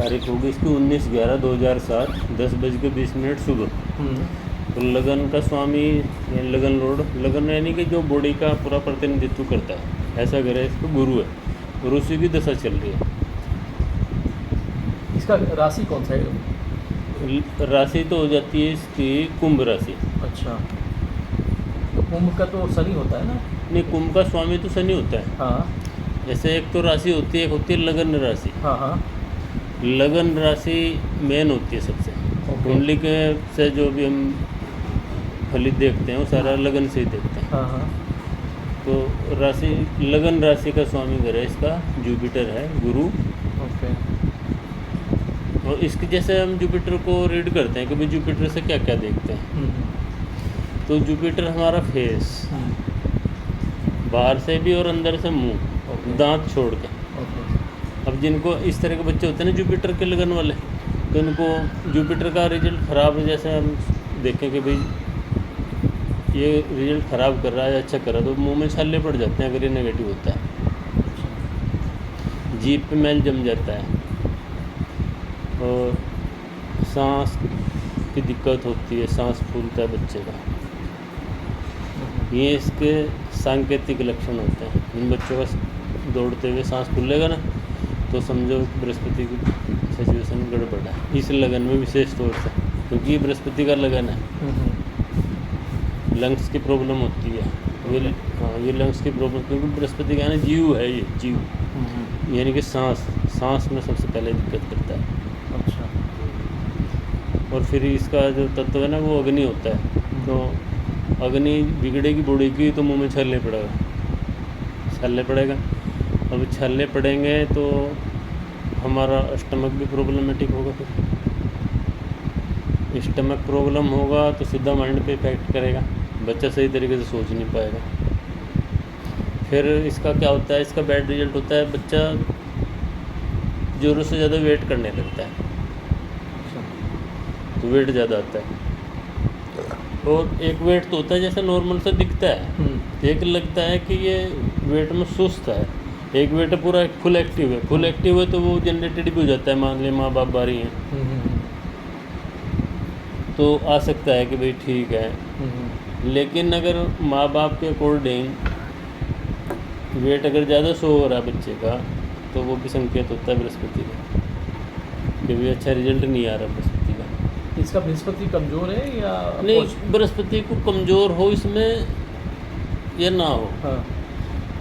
तारीख होगी इसकी 19/11/2007 10:20 सुबह। तो लगन का स्वामी लगन लॉर्ड, लगन यानी कि जो बॉडी का पूरा प्रतिनिधित्व करता है ऐसा ग्रह इसका गुरु है, और उसी की दशा चल रही है। इसका राशि कौन सा है? राशि तो हो जाती है इसकी कुंभ राशि। अच्छा, तो कुंभ का तो शनि होता है ना? नहीं, कुंभ का स्वामी तो शनि होता है। हाँ जैसे एक तो राशि होती है, एक होती है लगन राशि। हाँ हाँ। लगन राशि मेन होती है सबसे। कुंडली के से जो भी हम फलित देखते हैं वो सारा लगन से ही देखते हैं। हाँ हाँ। तो राशि लगन राशि का स्वामी ग्रह इसका जुपिटर है, गुरु। ओके। और इसके जैसे हम जुपिटर को रीड करते हैं कि भाई जुपिटर से क्या क्या देखते हैं, तो जुपिटर हमारा फेस, बाहर से भी और अंदर से मुंह, दांत छोड़ के। अब जिनको इस तरह के बच्चे होते हैं ना जुपिटर के लगन वाले, तो इनको जुपिटर का रिजल्ट ख़राब है। जैसे हम देखें कि भाई ये रिजल्ट ख़राब कर रहा है या अच्छा कर रहा है, तो मुंह में छाले पड़ जाते हैं अगर ये नेगेटिव होता है। जीभ पे मैल जम जाता है, और सांस की दिक्कत होती है, सांस फूलता है बच्चे का। ये इसके सांकेतिक लक्षण होते हैं। इन बच्चों का दौड़ते हुए सांस फूलेगा ना, तो समझो बृहस्पति की सिचुएशन गड़बड़ है इस लगन में, विशेष तौर से, क्योंकि ये बृहस्पति का लगन है। लंग्स की प्रॉब्लम होती है ये। हाँ, ये लंग्स की प्रॉब्लम, क्योंकि बृहस्पति का है ना जीव है, ये जीव यानी कि सांस में सबसे पहले दिक्कत करता है। अच्छा। और फिर इसका जो तत्व है ना वो अग्नि होता है। तो अग्नि बिगड़ेगी बॉडी की तो मुंह में छाले पड़ेगा। अब छाले पड़ेंगे तो हमारा स्टमक भी प्रॉब्लमेटिक होगा। फिर स्टमक प्रॉब्लम होगा तो सीधा माइंड पे इफेक्ट करेगा, बच्चा सही तरीके से सोच नहीं पाएगा। फिर इसका क्या होता है, इसका बैड रिजल्ट होता है, बच्चा ज़रूरत से ज़्यादा वेट करने लगता है, तो वेट ज़्यादा आता है। और एक वेट तो होता है जैसे नॉर्मल से दिखता है, एक लगता है कि ये वेट में सुस्त है। एक वेट पूरा फुल एक्टिव है, तो वो जनरेटेड भी हो जाता है। मान लें माँ बाप बारी हैं तो आ सकता है कि भाई ठीक है, लेकिन अगर माँ बाप के अकॉर्डिंग वेट अगर ज़्यादा शो हो रहा है बच्चे का, तो वो भी संकेत होता है बृहस्पति का कि भाई अच्छा रिजल्ट नहीं आ रहा बृहस्पति का। इसका बृहस्पति कमज़ोर है या नहीं, बृहस्पति को कमज़ोर हो इसमें या ना हो। हाँ।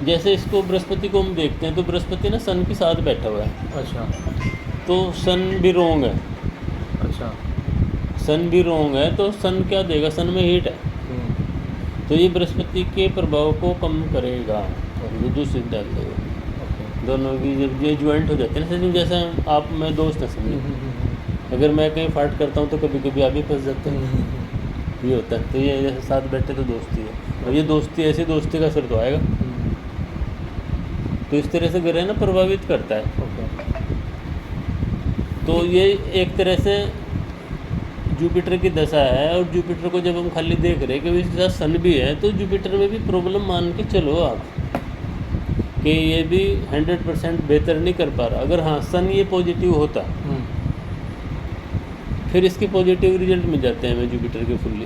जैसे इसको बृहस्पति को हम देखते हैं तो बृहस्पति ना सन के साथ बैठा हुआ है। अच्छा। तो सन भी रोंग है। अच्छा। सन भी रोंग है तो सन क्या देगा, सन में हीट है, तो ये बृहस्पति के प्रभाव को कम करेगा और दूसरी डाल देगा। दोनों की जब ये ज्वाइंट हो जाते हैं ना, जैसे आप मैं दोस्त हैं समझे, अगर मैं कहीं फाट करता हूँ तो कभी कभी आप भी फंस जाते हैं, ये होता है। तो ये जैसे साथ बैठे तो दोस्ती है, और ये दोस्ती ऐसी दोस्ती का असर तो आएगा। तो इस तरह से ग्रह ना प्रभावित करता है। तो ये एक तरह से जुपिटर की दशा है, और जुपिटर को जब हम खाली देख रहे हैं कि इसके साथ सन भी है, तो जुपिटर में भी प्रॉब्लम मान के चलो आप कि ये भी 100% बेहतर नहीं कर पा रहा। अगर हाँ सन ये पॉजिटिव होता फिर इसके पॉजिटिव रिजल्ट मिल जाते हैं हमें जुपिटर के फुल्ली।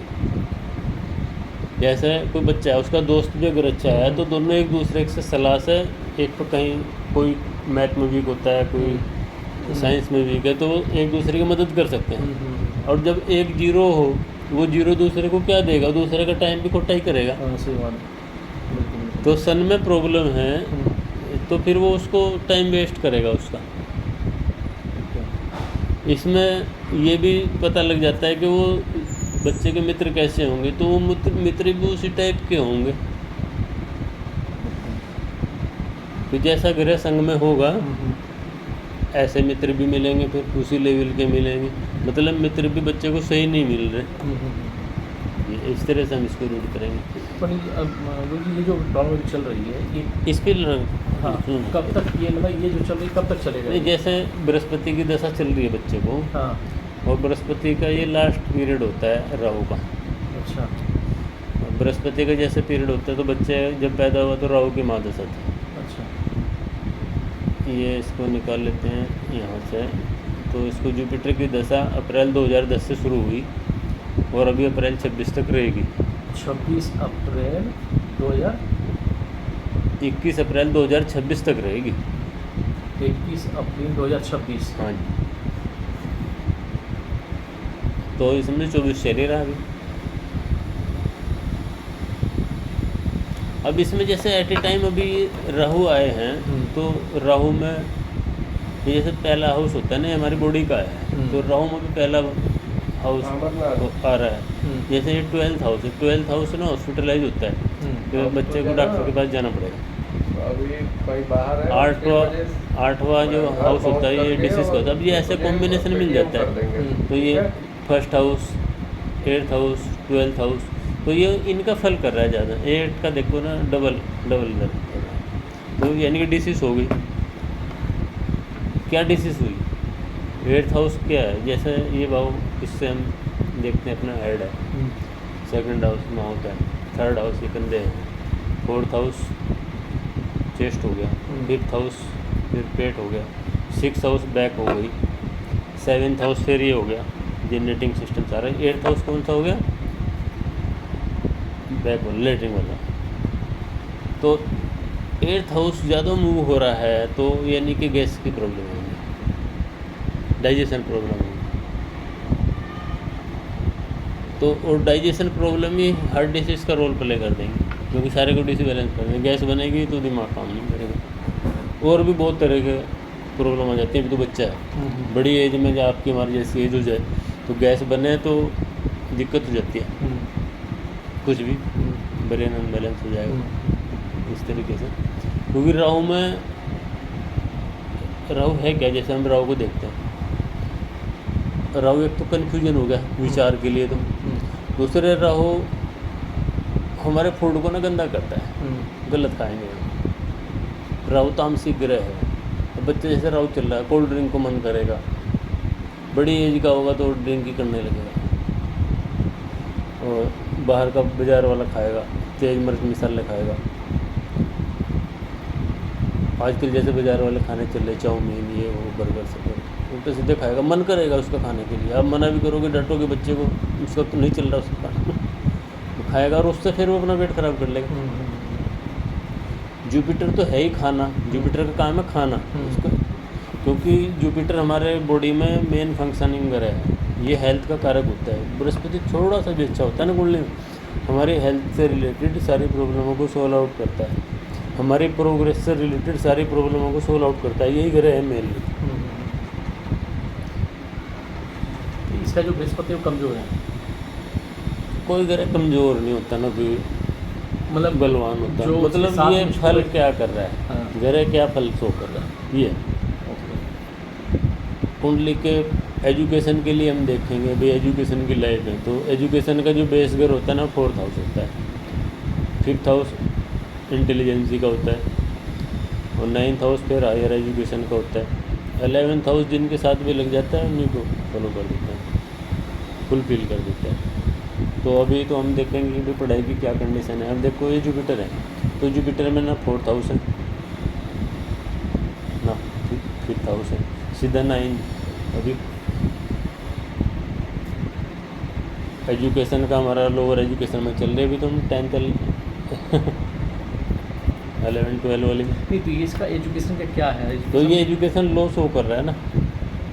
जैसे कोई बच्चा है, उसका दोस्त भी अगर अच्छा है तो दोनों एक दूसरे से सलाह से, एक पर कहीं कोई मैथ में वीक होता है, कोई साइंस में वीक है, तो वो एक दूसरे की मदद कर सकते हैं। और जब एक जीरो हो, वो जीरो दूसरे को क्या देगा, दूसरे का टाइम भी खोटा ही करेगा। तो सन में प्रॉब्लम है तो फिर वो उसको टाइम वेस्ट करेगा उसका। इसमें ये भी पता लग जाता है कि वो बच्चे के मित्र कैसे होंगे, तो वो मित्र भी उसी टाइप के होंगे। तो जैसा ग्रह संग में होगा ऐसे मित्र भी मिलेंगे, फिर उसी लेवल के मिलेंगे। मतलब मित्र भी बच्चे को सही नहीं मिल रहे। इस तरह से हम इसको रीड करेंगे। पर ये जो डॉलर चल रही है ये इस पर हाँ कब तक, ये मतलब ये जो चल रही कब तक चलेगा? नहीं, जैसे बृहस्पति की दशा चल रही है बच्चे को, हाँ, और बृहस्पति का ये लास्ट पीरियड होता है राहु का। अच्छा। बृहस्पति का जैसे पीरियड होता है तो बच्चे जब पैदा हुआ तो राहु की माँ दशा थी। अच्छा। ये इसको निकाल लेते हैं यहाँ से, तो इसको जुपिटर की दशा अप्रैल 2010 से शुरू हुई और अभी अप्रैल 26 तक रहेगी। 26 अप्रैल 2021 21 अप्रैल 2026 तक रहेगी। अप्रैल 2026। हाँ जी, तो इसमें 24 चल ही रहा अभी। अब इसमें जैसे एट ए टाइम अभी राहु आए हैं, तो राहु में ये जैसे पहला हाउस होता है ना, हमारी बॉडी का है, तो राहु में भी पहला हाउस आ रहा है। जैसे ये 12th हाउस है, 12th हाउस ना हॉस्पिटलाइज होता है, तो बच्चे को डॉक्टर के पास जाना पड़ेगा। अभी कोई बाहर है, आठवां जो हाउस होता है ये डिसीज का होता है। अब ये ऐसे कॉम्बिनेशन मिल जाता है, तो ये first house, 8th house, 12th house, तो ये इनका फल कर रहा है ज़्यादा। 8 का देखो ना, डबल इधर, तो यानी कि डिसीज हो गई। क्या डिसीज हुई? 8th हाउस क्या है? जैसे ये भाव, इससे हम देखते हैं अपना हेड है, 2nd हाउस माउथ है, 3rd हाउस ये कंधे हैं, 4th हाउस चेस्ट हो गया, 5th हाउस फिर पेट हो गया, 6th हाउस बैक हो गई, 7th हाउस फिर ये हो गया जनरेटिंग सिस्टम सारा। 8th हाउस कौन सा हो गया? बैक वाला, लेटरिंग वाला। तो 8th हाउस ज़्यादा मूव हो रहा है, तो यानी कि गैस की प्रॉब्लम होगी, डाइजेशन प्रॉब्लम होगी। तो और डाइजेशन प्रॉब्लम ही हार्ट डिसीज़ का रोल प्ले कर देंगे, क्योंकि सारे को डिसबैलेंस कर देंगे। गैस बनेगी तो दिमाग काम नहीं करेगा। और भी बहुत तरह के प्रॉब्लम आ जाती है। अभी तो बच्चा है, बड़ी एज में जब आपकी हमारी जैसी एज हो जाए तो गैस बने तो दिक्कत हो जाती है, कुछ भी ब्रेन अनबैलेंस हो जाएगा इस तरीके से। क्योंकि राहु में, राहु है क्या, जैसे हम राहु को देखते हैं, राहु एक तो कन्फ्यूजन हो गया विचार के लिए, तो दूसरे राहु हमारे फूड को ना गंदा करता है, गलत खाएंगे। राहु तामसिक ग्रह है। अब बच्चे जैसे राहु चल रहा है, कोल्ड ड्रिंक को मन करेगा, बड़ी एज का होगा तो ड्रिंक ही करने लगेगा, और बाहर का बाजार वाला खाएगा, तेज मिर्च मसाले खाएगा। आजकल जैसे बाजार वाले खाने चल रहे, चाउमीन ये वो बर्गर सब उल्टे सीधे खाएगा, मन करेगा उसका खाने के लिए। आप मना भी करोगे, डांटोगे बच्चे को, उसका तो नहीं चल रहा उसका खाना, खाएगा और उससे फिर वो अपना पेट खराब कर लेगा। जुपिटर तो है ही खाना, जुपिटर का काम है खाना उसका, क्योंकि जुपिटर हमारे बॉडी में मेन फंक्शनिंग ग्रह है, ये हेल्थ का कारक होता है। बृहस्पति थोड़ा सा भी अच्छा होता है ना कुंडली में, हमारी हेल्थ से रिलेटेड सारी प्रॉब्लमों को सोल्व आउट करता है, हमारी प्रोग्रेस से रिलेटेड सारी प्रॉब्लमों को सोल्व आउट करता है, यही ग्रह है मेनली। इसका जो बृहस्पति वो कमज़ोर है, कोई ग्रह कमज़ोर नहीं होता ना, कोई मतलब बलवान होता है। मतलब ये फल क्या कर रहा है, ग्रह क्या फल शो कर रहा है, ये कुंडली के एजुकेशन के लिए हम देखेंगे भाई, एजुकेशन की लाइफ है, तो एजुकेशन का जो बेस घर होता है ना, 4th हाउस होता है, 5th हाउस इंटेलिजेंसी का होता है, और 9th हाउस फिर हायर एजुकेशन का होता है, 11th हाउस जिनके साथ भी लग जाता है उन्हीं को फॉलो कर देता है, फुलफिल कर देता है। तो अभी तो हम देखेंगे कि पढ़ाई की क्या कंडीशन है। अब देखो ये जुपिटर है, तो जुपिटर में ना 4th हाउस है ना 5th हाउस है, सीधा 9 अभी एजुकेशन का हमारा लोअर एजुकेशन में चल रहे, अभी तो हम 10th 11 12 वाली में। नहीं, तो ये इसका एजुकेशन का क्या है? तो ये एजुकेशन लो शो कर रहा है ना,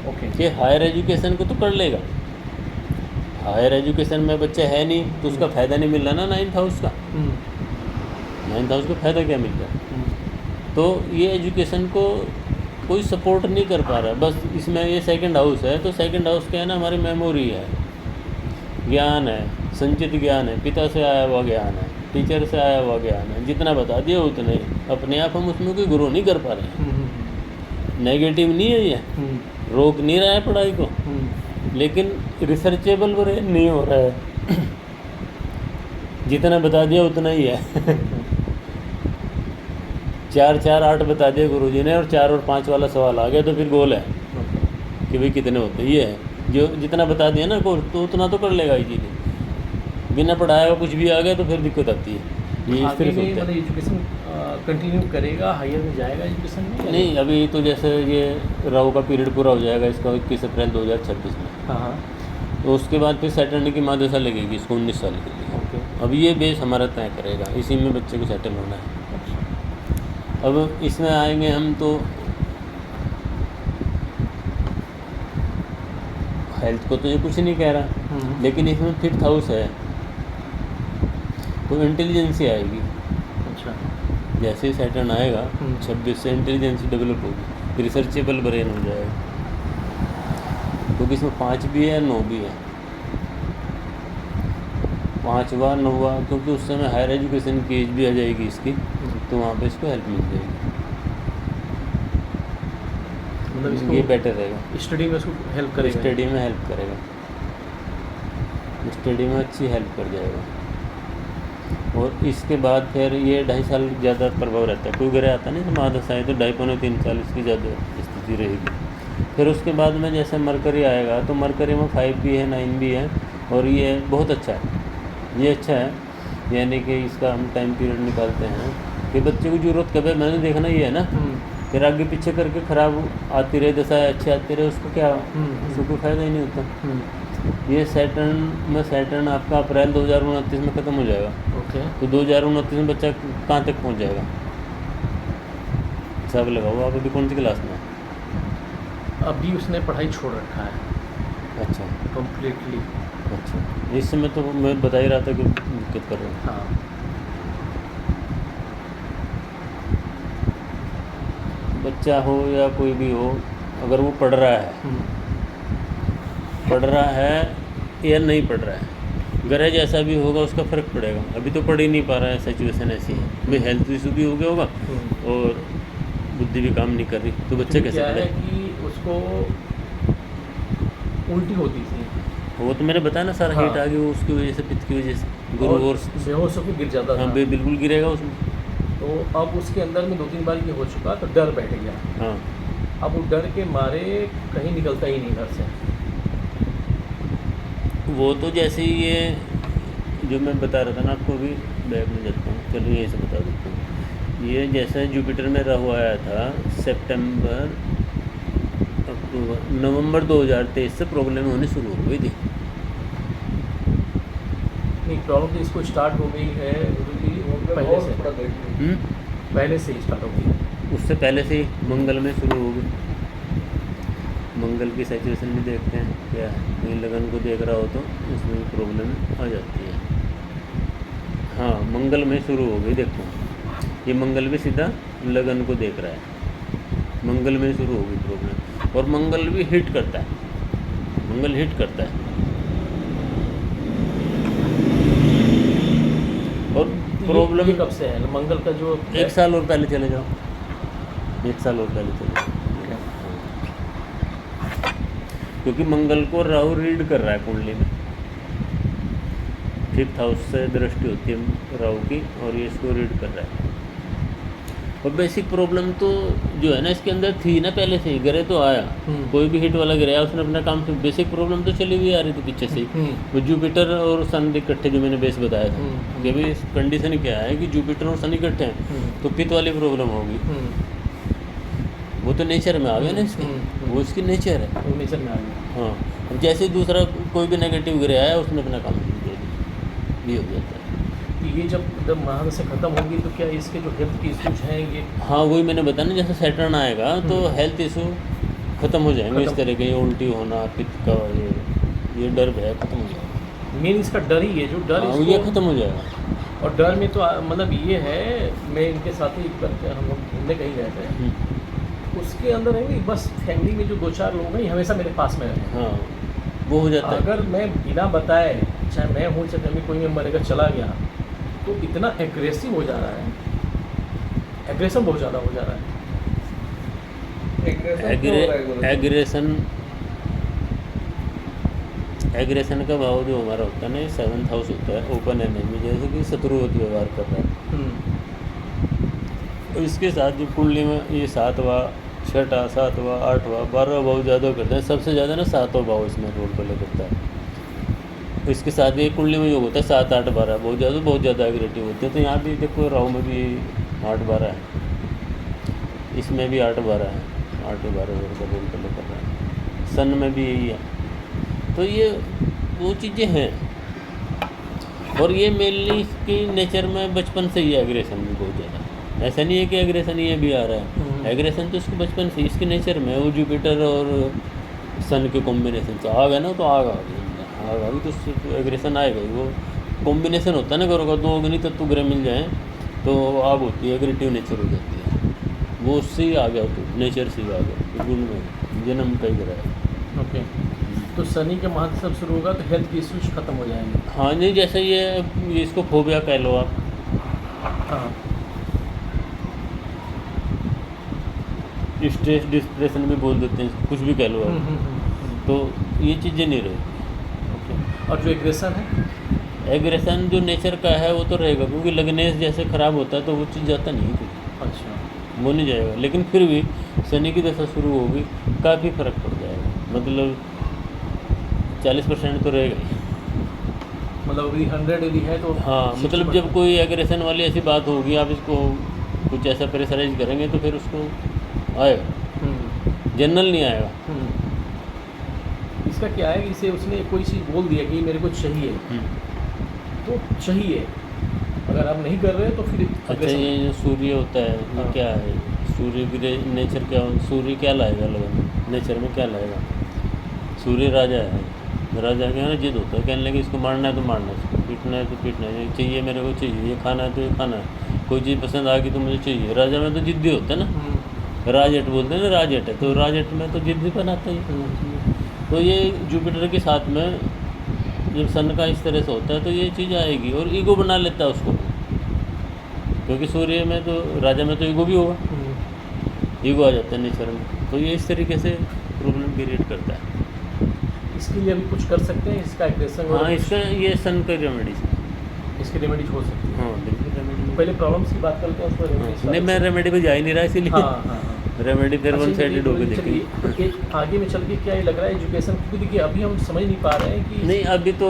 ओके, कि हायर एजुकेशन को तो कर लेगा, हायर एजुकेशन में बच्चा है नहीं तो उसका फ़ायदा नहीं मिल रहा ना 9th हाउस का। 9th हाउस का फ़ायदा क्या मिल रहा है? तो ये एजुकेशन को कोई सपोर्ट नहीं कर पा रहा है। बस इसमें ये 2nd हाउस है, तो 2nd हाउस क्या है ना, हमारी मेमोरी है, ज्ञान है, संचित ज्ञान है, पिता से आया हुआ ज्ञान है, टीचर से आया हुआ ज्ञान है, जितना बता दिया उतना ही, अपने आप हम उसमें कोई ग्रो नहीं कर पा रहे हैं। नेगेटिव नहीं है ये, रोक नहीं रहा है पढ़ाई को, लेकिन रिसर्चेबल ब्रेन नहीं हो रहा है, जितना बता दिया उतना ही है। 4 4 8 बता दिया गुरुजी ने, और 4 और 5 वाला सवाल आ गया, तो फिर गोल है कि भाई कितने होते हैं। ये है जो जितना बता दिया ना कोर्स, तो उतना तो कर लेगा इजीली। बिना पढ़ाया हुआ कुछ भी आ गया तो फिर दिक्कत आती है। ये इस तरह से होता है। एजुकेशन कंटिन्यू करेगा, हायर में जाएगा एजुकेशन में? नहीं, अभी तो जैसे ये राव का पीरियड पूरा हो जाएगा इसका 21 अप्रैल 2026 में, हाँ हाँ। तो उसके बाद फिर सेटल की मादशा लगेगी इसको 19 साल के लिए। ओके। अब ये बेस हमारा तय करेगा, इसी में बच्चे को सेटल होना है। अच्छा। अब इसमें आएंगे हम तो हेल्थ को तो ये कुछ नहीं कह रहा, लेकिन इसमें 5th हाउस है तो इंटेलिजेंसी आएगी। अच्छा। जैसे ही सैटर्न आएगा 26 से इंटेलिजेंसी डेवलप होगी, रिसर्चेबल ब्रेन हो जाएगा, क्योंकि इसमें 5 भी है 9 भी है। 5वां 9वां, क्योंकि उस समय हायर एजुकेशन की एज भी आ जाएगी इसकी, तो वहाँ पे इसको हेल्प मिल जाएगी। मतलब ये इसको बेटर रहेगा, स्टडी में उसको हेल्प करेगा? स्टडी में हेल्प करेगा, स्टडी में अच्छी हेल्प कर जाएगा। और इसके बाद फिर ये 2.5 साल ज़्यादा प्रभाव रहता है। कोई वगैरह आता नहीं तो मादशा है तो 2.5-3 साल इसकी ज़्यादा स्थिति रहेगी। फिर उसके बाद में जैसे मरकरी आएगा तो मरकरी में 5 भी है 9 भी है, और ये बहुत अच्छा है, ये अच्छा है। यानी कि इसका हम टाइम पीरियड निकालते हैं कि बच्चे को जरूरत कब है मैंने देखना ये है ना, फिर आगे पीछे करके ख़राब आती रहे, दशा अच्छी आती रहे, उसको क्या, उसको कोई फ़ायदा ही नहीं होता। ये सैटर्न आपका अप्रैल 2029 में ख़त्म हो जाएगा। ओके। तो 2029 में बच्चा कहाँ तक पहुँच जाएगा, हिसाब लगाओ आप। अभी कौन सी क्लास में है? अभी उसने पढ़ाई छोड़ रखा है। अच्छा, कम्प्लीटली। अच्छा। इस समय तो मैं बता ही रहा था कि दिक्कत कर रहा हूँ। हाँ। बच्चा हो या कोई भी हो, अगर वो पढ़ रहा है या नहीं पढ़ रहा है, गरज ऐसा भी होगा उसका फ़र्क पड़ेगा। अभी तो पढ़ ही नहीं पा रहा है, सिचुएशन ऐसी है, भाई हेल्थ इशू भी हो गया होगा और बुद्धि भी काम नहीं कर रही, तो बच्चे कैसे क्या है पढ़े? कि उसको उल्टी होती थी, वो तो मैंने बताया ना, सारा हाँ। हीट आ गया वो उसकी वजह से, पित्त की वजह से गुरु और बेहोश होकर गिर जाता हाँ था। बिल्कुल गिरेगा उसमें। तो अब उसके अंदर में 2-3 बार ये हो चुका, तो डर बैठ गया। हाँ, अब वो डर के मारे कहीं निकलता ही नहीं घर से। वो तो जैसे ही ये जो मैं बता रहा था ना आपको, अभी बैग में जाता हूँ, चलो यहीं से बता देता हूँ। ये जैसे जुपिटर में राहु आया था सितंबर अक्टूबर नवंबर 2023 से प्रॉब्लम होनी शुरू हो गई थी। नहीं, प्रॉब्लम तो इसको स्टार्ट हो गई है पहले से, पहले से ही स्टार्ट हो गई है। उससे पहले से ही मंगल में शुरू हो गई। मंगल की सिचुएशन भी देखते हैं क्या है, कहीं लगन को देख रहा हो तो उसमें भी प्रॉब्लम आ जाती है। हाँ, मंगल में शुरू हो गई, देखो ये मंगल भी सीधा लगन को देख रहा है, मंगल में शुरू हो गई प्रॉब्लम। और मंगल भी हिट करता है, मंगल हिट करता है। और प्रॉब्लम ये कब से है मंगल का जो 1 साल और पहले चले जाओ, 1 साल और पहले चले जाओ, क्योंकि मंगल को राहु रीड कर रहा है कुंडली में। 5th हाउस से दृष्टि होती है राहु की, और ये इसको रीड कर रहा है। और बेसिक प्रॉब्लम तो जो है ना इसके अंदर थी ना पहले से ही, ग्रह तो आया, कोई भी हिट वाला ग्रह उसने अपना काम, बेसिक प्रॉब्लम तो चली हुई आ रही थी पीछे से ही। वो जुपिटर और सन इकट्ठे, जो मैंने बेस बताया था कि अभी कंडीशन क्या है कि जुपिटर और सन इकट्ठे हैं तो पित्त वाली प्रॉब्लम होगी। वो तो नेचर में आ गया ना इसकी, वो इसकी नेचर है, वो नेचर में आ गया। हाँ। अब जैसे दूसरा कोई भी नेगेटिव ग्रह आया उसने अपना काम दे दिया, ये हो जाता है। ये जब महादशा खत्म होगी तो क्या इसके जो हेल्थ के इश्यूज हैं ये? हाँ, वही मैंने बताया ना, जैसे सैटर्न आएगा तो हेल्थ इशू खत्म हो जाएंगे, इस तरह के, ये उल्टी होना, पित्त का ये डर भय खत्म हो जाएगा। मेन इसका डर ही है, जो डर हाँ, ये खत्म हो जाएगा। और डर में तो मतलब ये है, मैं इनके साथ ही एक बार हम लोग घूमने कहीं गए थे, उसके अंदर है कि बस फैमिली में जो 2-4 लोग हैं हमेशा मेरे पास में रहे। हाँ, वो हो जाता है। अगर मैं बिना बताए, चाहे मैं हूँ चाहे फैमिली कोई मेम्बर अगर चला गया तो इतना एग्रेसिव हो जा रहा है, एग्रेशन बहुत ज़्यादा हो जा रहा है। एग्रेशन का भाव जो हमारा होता है ना, ये 7th हाउस होता है, ओपन एनिमी, जैसे कि शत्रुवत व्यवहार कर रहा है। और इसके साथ जो कुंडली में ये 7वां 6वां 7वां 8वां 12वां भाव ज़्यादा करता है, सबसे ज़्यादा ना 7वां भाव इसमें रोल प्ले करता है। इसके साथ ये कुंडली में योग होता है 7 8 12 बहुत ज़्यादा एग्रेटिव होते हैं। तो यहाँ भी देखो राहु में भी 8-12 है, इसमें भी 8-12 है, 8-12 ओवर का रोल प्ले कर रहा है। सन में भी यही है। तो ये वो चीज़ें हैं, और ये मेनली इसकी नेचर में बचपन से ही है एग्रेशन भी बहुत ज़्यादा। ऐसा नहीं है कि एग्रेशन ये भी आ रहा है, एग्रेशन तो इसको बचपन से इसकी नेचर में, वो जुपिटर और सन के कॉम्बिनेशन से आ गया ना, तो आग आ गई तो उससे तो एग्रेशन आएगा ही। वो कॉम्बिनेशन होता है ना ग्रहों का, 2 अग्नि तत्व ग्रह मिल जाएँ तो आग होती है, एग्रेटिव नेचर हो जाती है। वो उससे ही आ गया, तो नेचर से ही आ गया, गुण में जन्म का ही ग्रह है। ओके, तो शनि के महत्व सब शुरू होगा तो हेल्थ के इश्यूज खत्म हो जाएंगे। हाँ नहीं, जैसे ये इसको फोबिया कह लो आप, हाँ, स्ट्रेस डिप्रेशन भी बोल देते हैं, कुछ भी कह लो आप। तो ये चीज़ें नहीं रही। ओके, और जो एग्रेशन है, एग्रेशन जो नेचर का है वो तो रहेगा, क्योंकि लगनेस जैसे ख़राब होता है तो वो चीज़ जाता नहीं है, अच्छा, वो नहीं जाएगा। लेकिन फिर भी शनि की दशा शुरू होगी, काफ़ी फ़र्क पड़ जाएगा, मतलब 40% तो रहेगा ही। मतलब अभी 100 यदि है तो हाँ, मतलब जब कोई एग्रेशन वाली ऐसी बात होगी, आप इसको कुछ ऐसा प्रेशराइज करेंगे तो फिर उसको आएगा, जनरल नहीं आएगा। इसका क्या है कि इसे उसने कोई चीज़ बोल दिया कि मेरे को चाहिए, तो चाहिए, अगर आप नहीं कर रहे तो फिर अच्छा, ये जो सूर्य होता है ये हाँ। क्या है? सूर्य की नेचर क्या, सूर्य क्या लाएगा लगन, नेचर में क्या लाएगा? सूर्य राजा है, राजा के ना जिद होता है, कहने लगे इसको मारना है तो मारना है, इसको पीटना है तो पीटना है, ये चाहिए मेरे को चाहिए, ये खाना है तो ये खाना है, कोई चीज़ पसंद आ गई तो मुझे चाहिए। राजा में तो जिद्दी होता है ना, राजट बोलते हैं ना, राजट है, तो राजट में तो जिद्दी बनाता ही। तो ये जुपिटर के साथ में जब सन का इस तरह से होता है तो ये चीज़ आएगी, और ईगो बना लेता है उसको, क्योंकि सूर्य में तो, राजा में तो ईगो भी होगा, ईगो आ जाता है नेचर में, तो ये इस तरीके से प्रॉब्लम क्रिएट करता है। इसके लिए अभी कुछ कर सकते हैं, इसका एग्रेशन हाँ, इसका ये सन का रेमेडीज, इसकी रेमेडीज हो सकती है। हाँ बिल्कुल रेमेडी। पहले प्रॉब्लम्स की बात करते हैं, उसको रेमेडीज। नहीं, मैं रेमेडी पे जा ही नहीं रहा, इसीलिए हाँ हाँ, रेमेडी फिर वन साइडेड हो गई चलिए, देखिए। आगे में चल के क्या ये लग रहा है एजुकेशन, क्योंकि देखिए अभी हम समझ नहीं पा रहे हैं कि नहीं, अभी तो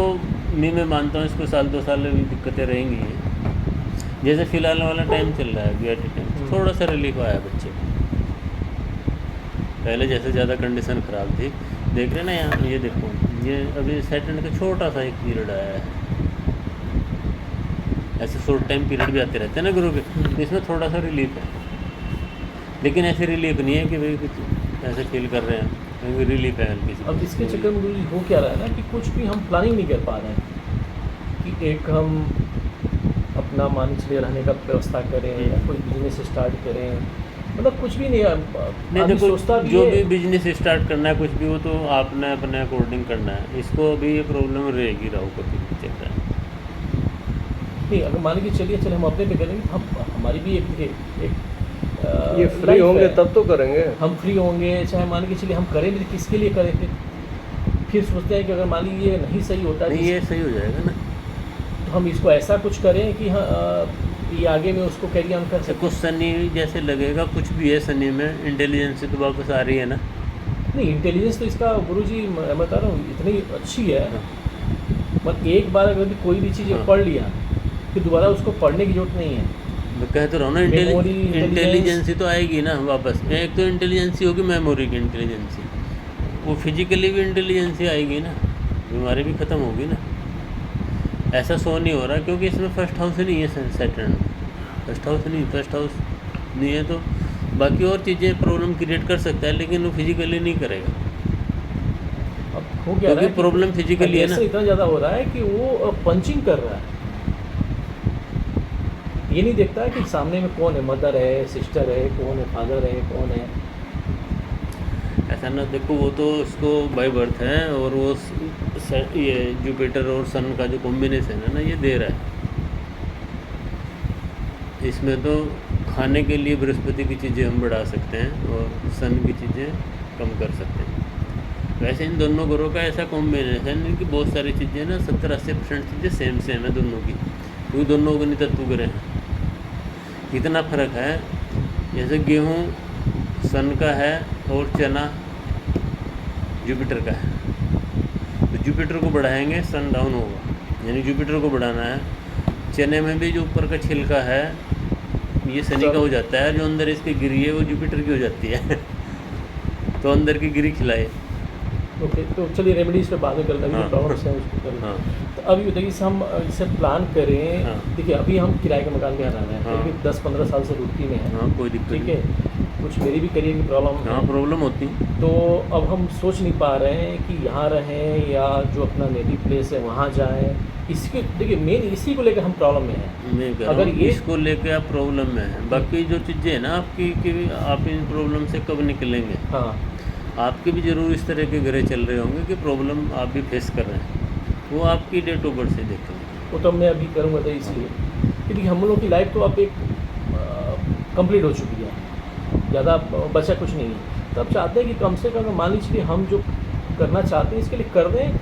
मैं मानता हूँ इसको 1-2 साल में भी दिक्कतें रहेंगी ही। जैसे फिलहाल वाला टाइम चल रहा है, बीआरटी टाइम, थोड़ा सा रिलीफ आया बच्चे को। पहले जैसे ज़्यादा कंडीशन ख़राब थी, देख रहे ना यहाँ, ये देखो, ये अभी सेकंड का छोटा सा एक पीरियड आया है। ऐसे शॉर्ट टाइम पीरियड भी आते रहते हैं ना गुरु के, तो इसमें थोड़ा सा रिलीफ है, लेकिन ऐसे रिलीफ नहीं है कि भाई कुछ ऐसे फील कर रहे हैं, रिलीफ है हल्की सी। अब इसके चक्कर में गुरुजी हो क्या रहा है ना कि कुछ भी हम प्लानिंग नहीं कर पा रहे हैं कि एक हम अपना मान चलिए रहने का व्यवस्था करें या कोई बिजनेस स्टार्ट करें, मतलब कुछ भी नहीं है। नहीं आदमी देखो, सोचता भी जो है, भी बिजनेस स्टार्ट करना है, कुछ भी वो तो आपने अपने अकॉर्डिंग करना है। इसको अभी ये प्रॉब्लम रहेगी, राहु का भी चल रहा है। नहीं अगर मान के चलिए हम अपने पे करेंगे, हम हमारी भी एक ये फ्री life होंगे है। तब तो करेंगे। हम फ्री होंगे, चाहे मान के चलिए हम करें भी, किसके लिए करें? फिर सोचते हैं कि अगर मान लीजिए नहीं सही होता नहीं, ये सही हो जाएगा ना। तो हम इसको ऐसा कुछ करें कि हाँ ये आगे में उसको कैरी ऑन कर सकें। कुछ शनि जैसे लगेगा, कुछ भी है शनि में, इंटेलिजेंस से तो वापस आ रही है ना। नहीं इंटेलिजेंस तो इसका गुरुजी मैं बता रहा हूँ इतनी अच्छी है, मतलब एक बार अगर कोई भी चीज़ हाँ। पढ़ लिया फिर दोबारा उसको पढ़ने की जरूरत नहीं है। मैं कह तो रहा हूँ ना, Memory, इंटेलिजेंसी तो आएगी ना वापस। एक तो इंटेलिजेंसी होगी, मेमोरी की इंटेलिजेंसी, वो फिजिकली भी इंटेलिजेंसी आएगी ना, बीमारी भी ख़त्म होगी ना। ऐसा शो नहीं हो रहा क्योंकि इसमें फर्स्ट हाउस नहीं है, सैटर्न फर्स्ट हाउस नहीं है, तो बाकी और चीज़ें प्रॉब्लम क्रिएट कर सकता है, लेकिन वो फिजिकली नहीं करेगा। अब हो क्या क्योंकि प्रॉब्लम फिजिकली है ना। इतना ज़्यादा हो रहा है कि वो पंचिंग कर रहा है, ये नहीं देखता है कि सामने में कौन है, मदर है, सिस्टर है, कौन है, फादर है, कौन है। ऐसा ना देखो, वो तो उसको बाय बर्थ है, और वो ये जुपिटर और सन का जो कॉम्बिनेशन है ना, ये दे रहा है। इसमें तो खाने के लिए बृहस्पति की चीज़ें हम बढ़ा सकते हैं और सन की चीज़ें कम कर सकते हैं। वैसे इन दोनों ग्रहों का ऐसा कॉम्बिनेशन है कि बहुत सारी चीज़ें ना 70-80% चीज़ें सेम है दोनों की, क्योंकि दोनों अग्नि तत्व ग्रह हैं। इतना फ़र्क है, जैसे गेहूँ सन का है और चना जुपिटर का है, तो जुपिटर को बढ़ाएंगे सन डाउन होगा, यानी जुपिटर को बढ़ाना है। चने में भी जो ऊपर का छिलका है ये शनि का हो जाता है, जो अंदर इसकी गिरी है वो जुपिटर की हो जाती है तो अंदर की गिरी खिलाए। ओके, तो चलिए रेमेडीज पे बाद में करते हैं, हाँ। जो प्रॉब्लम्स हैं उसको करें। हाँ तो अभी बताइए, जैसे हम इसे प्लान करें, हाँ। देखिए अभी हम किराए के मकान में रहना है, हाँ। फिर भी 10-15 साल से रुकती में है, हाँ, कोई दिक्कत ठीक नहीं। है। कुछ मेरी भी करियर की प्रॉब्लम हाँ, है, प्रॉब्लम होती है। तो अब हम सोच नहीं पा रहे हैं कि यहाँ रहें या जो अपना नेटिव प्लेस है वहाँ जाएं। इसके देखिए मेन इसी को लेकर हम प्रॉब्लम में हैं। मैं कह रहा अगर हूँ ये इसको लेके आप प्रॉब्लम में है, बाकी जो चीज़ें हैं ना आपकी कि आप इन प्रॉब्लम से कब निकलेंगे। हाँ, आपके भी ज़रूर इस तरह के घरे चल रहे होंगे कि प्रॉब्लम आप भी फेस कर रहे हैं, वो आपकी डेट ऑफ बर्थ से देखेंगे। वो तो मैं अभी करूँगा तो इसलिए कि देखिए हम लोग की लाइफ तो अब एक कंप्लीट हो चुकी है, ज़्यादा बचा कुछ नहीं है। तो अब चाहते हैं कि कम से कम मान लीजिए हम जो करना चाहते हैं इसके लिए कर दें,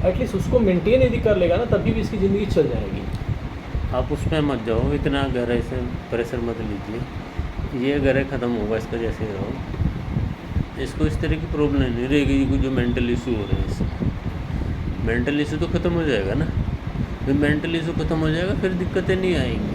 एटलीस्ट उसको मेंटेन यदि कर लेगा ना तभी भी इसकी ज़िंदगी चल जाएगी। आप उसमें मत जाओ, इतना गहराई से प्रेशर मत लीजिए। ये गहरे ख़त्म होगा इसका जैसे रहो, इसको इस तरह की प्रॉब्लम नहीं रहेगी। जो मेंटल इशू हो रहे हैं इससे मेंटल इशू तो ख़त्म हो जाएगा ना। जब मेंटल इशू ख़त्म हो जाएगा फिर दिक्कतें नहीं आएंगी।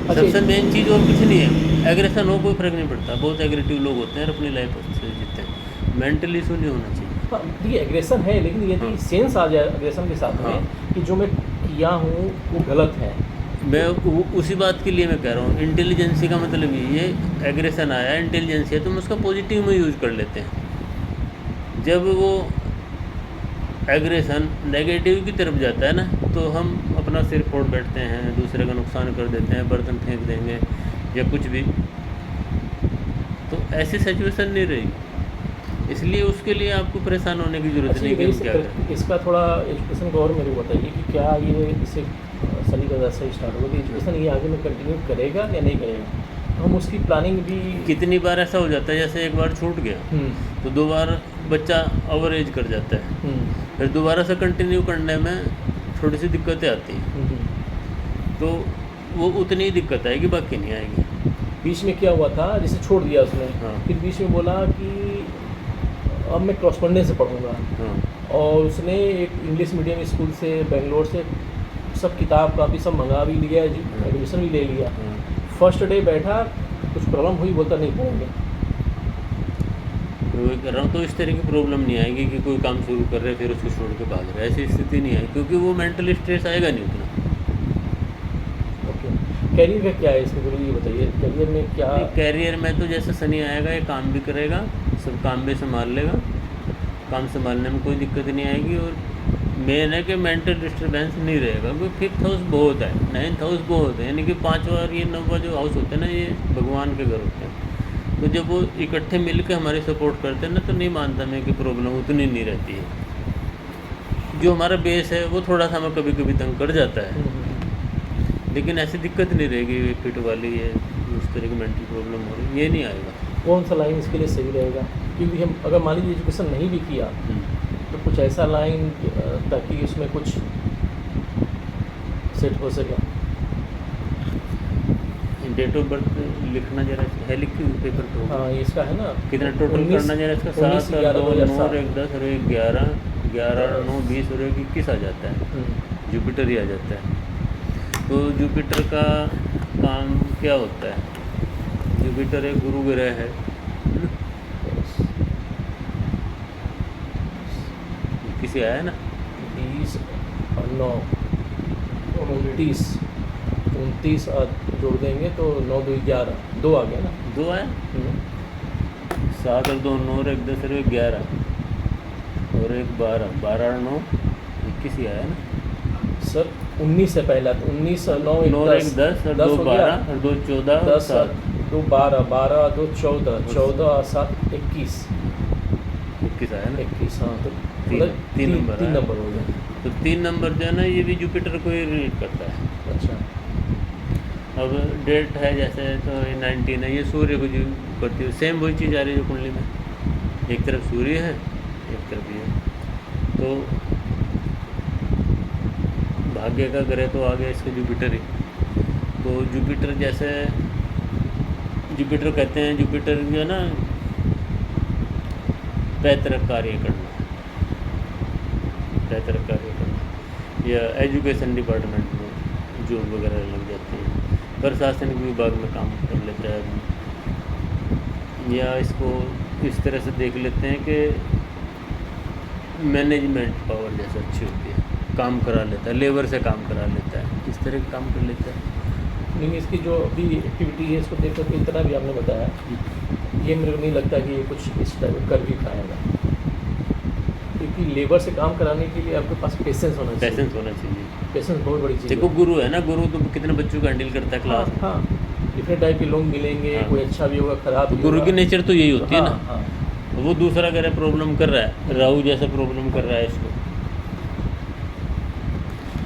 सबसे मेन चीज़ और कुछ नहीं है, एग्रेशन हो कोई फ़र्क नहीं पड़ता। बहुत एग्रेटिव लोग होते हैं और अपनी लाइफ अच्छे से जीते हैं। मेंटल इशू नहीं होना चाहिए। हाँ, देखिए एग्रेशन है, लेकिन यदि हाँ। सेंस आ जाए एग्रेशन के साथ हाँ। में कि जो मैं किया हूँ वो गलत है। मैं उसी बात के लिए मैं कह रहा हूँ, इंटेलिजेंसी का मतलब ये एग्रेशन आया, इंटेलिजेंसी है तो हम उसका पॉजिटिव में यूज़ कर लेते हैं। जब वो एग्रेशन नेगेटिव की तरफ जाता है ना, तो हम अपना सिर फोड़ बैठते हैं, दूसरे का नुकसान कर देते हैं, बर्तन फेंक देंगे या कुछ भी। तो ऐसी सिचुएशन नहीं रहेगी, इसलिए उसके लिए आपको परेशान होने की ज़रूरत अच्छा, नहीं कि हम क्या करें। इसका थोड़ा एजुकेशन को और मेरे को बताइए कि क्या ये इसे शनि का दशा ही स्टार्ट होगा, एजुकेशन ये आगे में कंटिन्यू करेगा या नहीं करेगा, तो हम उसकी प्लानिंग भी। कितनी बार ऐसा हो जाता है, जैसे एक बार छूट गया तो दो बार बच्चा ओवर एज कर जाता है, फिर दोबारा से कंटिन्यू करने में थोड़ी सी दिक्कतें आती हैं। तो वो उतनी ही दिक्कत आएगी, बाकी नहीं आएगी। बीच में क्या हुआ था, जैसे छोड़ दिया उसने, हाँ। फिर बीच में बोला कि अब मैं कॉरस्पॉन्डेंस से पढ़ूंगा, हाँ और उसने एक इंग्लिश मीडियम स्कूल से बेंगलोर से सब किताब कापी सब मंगा भी लिया, एडमिशन भी ले लिया। हाँ। फर्स्ट डे बैठा, कुछ प्रॉब्लम हुई, बोलता नहीं पढ़ेंगे। तो वही कर रहा हूँ, तो इस तरह की प्रॉब्लम नहीं आएगी कि कोई काम शुरू कर रहे फिर उसको छोड़ के भाग रहे, ऐसी स्थिति नहीं आएगी, क्योंकि वो मेंटल स्ट्रेस आएगा नहीं उतना। ओके, कैरियर का क्या है इसमें, गुरु ये बताइए, कैरियर में क्या। कैरियर में तो जैसे शनि आएगा ये काम भी करेगा, सब काम भी संभाल लेगा, काम संभालने में कोई दिक्कत नहीं आएगी। और मेन है कि मेंटल डिस्टर्बेंस नहीं रहेगा, क्योंकि फिफ्थ हाउस बहुत है, 9th हाउस बहुत है, यानी कि 5वां और ये 9वां जो हाउस होते हैं ना, ये भगवान के घर होते हैं। तो जब वो इकट्ठे मिल के हमारी सपोर्ट करते हैं ना, तो नहीं मानता मैं कि प्रॉब्लम उतनी नहीं रहती है। जो हमारा बेस है वो थोड़ा सा हमें कभी कभी तंग कर जाता है, लेकिन ऐसी दिक्कत नहीं रहेगी फिट वाली ये उस तरह की मेंटल प्रॉब्लम हो रही, ये नहीं आएगा। कौन सा लाइन इसके लिए सही रहेगा, क्योंकि हम अगर मान लीजिए एजुकेशन नहीं भी किया तो कुछ ऐसा लाइन ताकि इसमें कुछ सेट हो सके। डेट ऑफ बर्थ लिखना जरा है, लिखी हुई पेपर पे होगा। हाँ, इसका है ना कितना टोटल करना जरा इसका, 7 और 2 9 और 1 10 और 1 11 11 9 20 और 1 21 आ जाता है, जुपिटर ही आ जाता है। तो जुपिटर का काम क्या होता है, जुपिटर एक गुरु ग्रह है, किसी आया ना 20 और 9 29 29 जोड़ देंगे तो 9 2 11 2 आ गया ना। 2 आया, 7 और 2 9 और 1 10 और 1 11 और 1 12 12 और 9 21 ही आया ना सर। 19 से पहला तो 19 और 9 9 और 1 10 और 2 12 और 2 14 और 10 7 2 12 12 2 14 14 और 7 21 21 आया ना। 21। हाँ, तो तीन नंबर तीन आया। नंबर हो गया। तो 3 नंबर जो है ना, ये भी जुपिटर को ही रिलेट करता है। अच्छा, अब डेट है जैसे तो ये 19 है, ये सूर्य को जो करती है, सेम वही चीज़ आ रही है जो कुंडली में, एक तरफ सूर्य है एक तरफ ये। तो भाग्य का ग्रह तो आ गया इसका जुपिटर ही। तो जुपिटर जैसे जुपिटर कहते हैं, जुपिटर जो है ना पैतृक कार्य करना, या एजुकेशन डिपार्टमेंट में जॉब वगैरह लग जाती है, प्रशासनिक विभाग में काम कर लेता है आदमी, या इसको इस तरह से देख लेते हैं कि मैनेजमेंट पावर जैसे अच्छी होती है, काम करा लेता है, लेबर से काम करा लेता है, इस तरह का काम कर लेता है। लेकिन इसकी जो अभी एक्टिविटी है इसको देख करके इतना भी आपने बताया, ये मेरे को नहीं लगता कि ये कुछ इस टाइप कर भी पाएगा, क्योंकि लेबर से काम कराने के लिए आपके पास पेशेंस होना चाहिए। पैसेंस होना चाहिए। पेशेंस बहुत बड़ी चीज़ देखो है। गुरु है ना, गुरु तो कितने बच्चों को हैंडल करता है क्लास में। हाँ, डिफरेंट टाइप के लोग मिलेंगे, हाँ। कोई अच्छा भी होगा, खराब तो भी गुरु होगा। की नेचर तो यही होती है ना। हाँ, हाँ। वो दूसरा अगर प्रॉब्लम कर रहा है, राहु जैसा प्रॉब्लम कर रहा है इसको,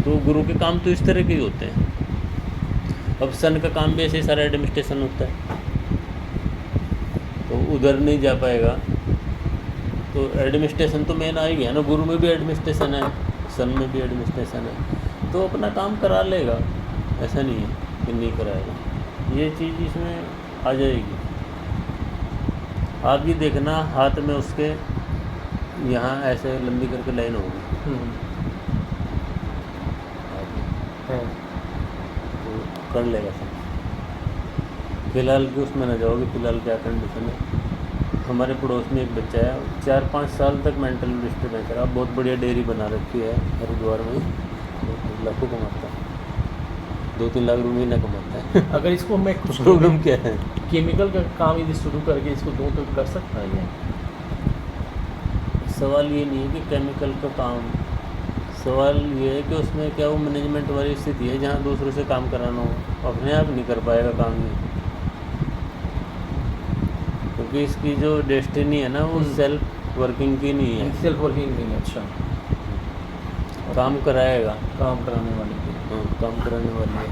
तो गुरु के काम तो इस तरह के ही होते हैं। अब सन का काम भी ऐसे ही सारा एडमिनिस्ट्रेशन होता है, तो उधर नहीं जा पाएगा, तो एडमिनिस्ट्रेशन तो मेन आ ही गया ना। गुरु में भी एडमिनिस्ट्रेशन है, सन में भी एडमिनिस्ट्रेशन है, तो अपना काम करा लेगा, ऐसा नहीं है कि नहीं कराएगा। ये चीज़ इसमें आ जाएगी। आगे देखना, हाथ में उसके यहाँ ऐसे लंबी करके लाइन होगी है। तो कर लेगा सब। फिलहाल की उसमें ना जाओगे, फिलहाल क्या कंडीशन है। हमारे पड़ोस में एक बच्चा है, 4-5 साल तक मेंटल डिस्टर्बेंस है। अब बहुत बढ़िया डेयरी बना रखी है हरिद्वार में, लाखों कमाता है, 2-3 लाख रुपये महीना कमाता है। अगर इसको मैं कुछ प्रॉब्लम क्या है? केमिकल का काम यदि शुरू करके इसको दूँ तो कर सकता है ये? सवाल ये नहीं है कि केमिकल का काम, सवाल ये है कि उसमें क्या वो मैनेजमेंट वाली स्थिति है जहाँ दूसरों से काम कराना हो, अपने आप नहीं कर पाएगा काम ये, क्योंकि इसकी जो डेस्टिनी है ना वो सेल्फ वर्किंग की नहीं है। सेल्फ वर्किंग नहीं है। अच्छा, काम कराएगा, काम कराने वाले के। काम कराने वाली है।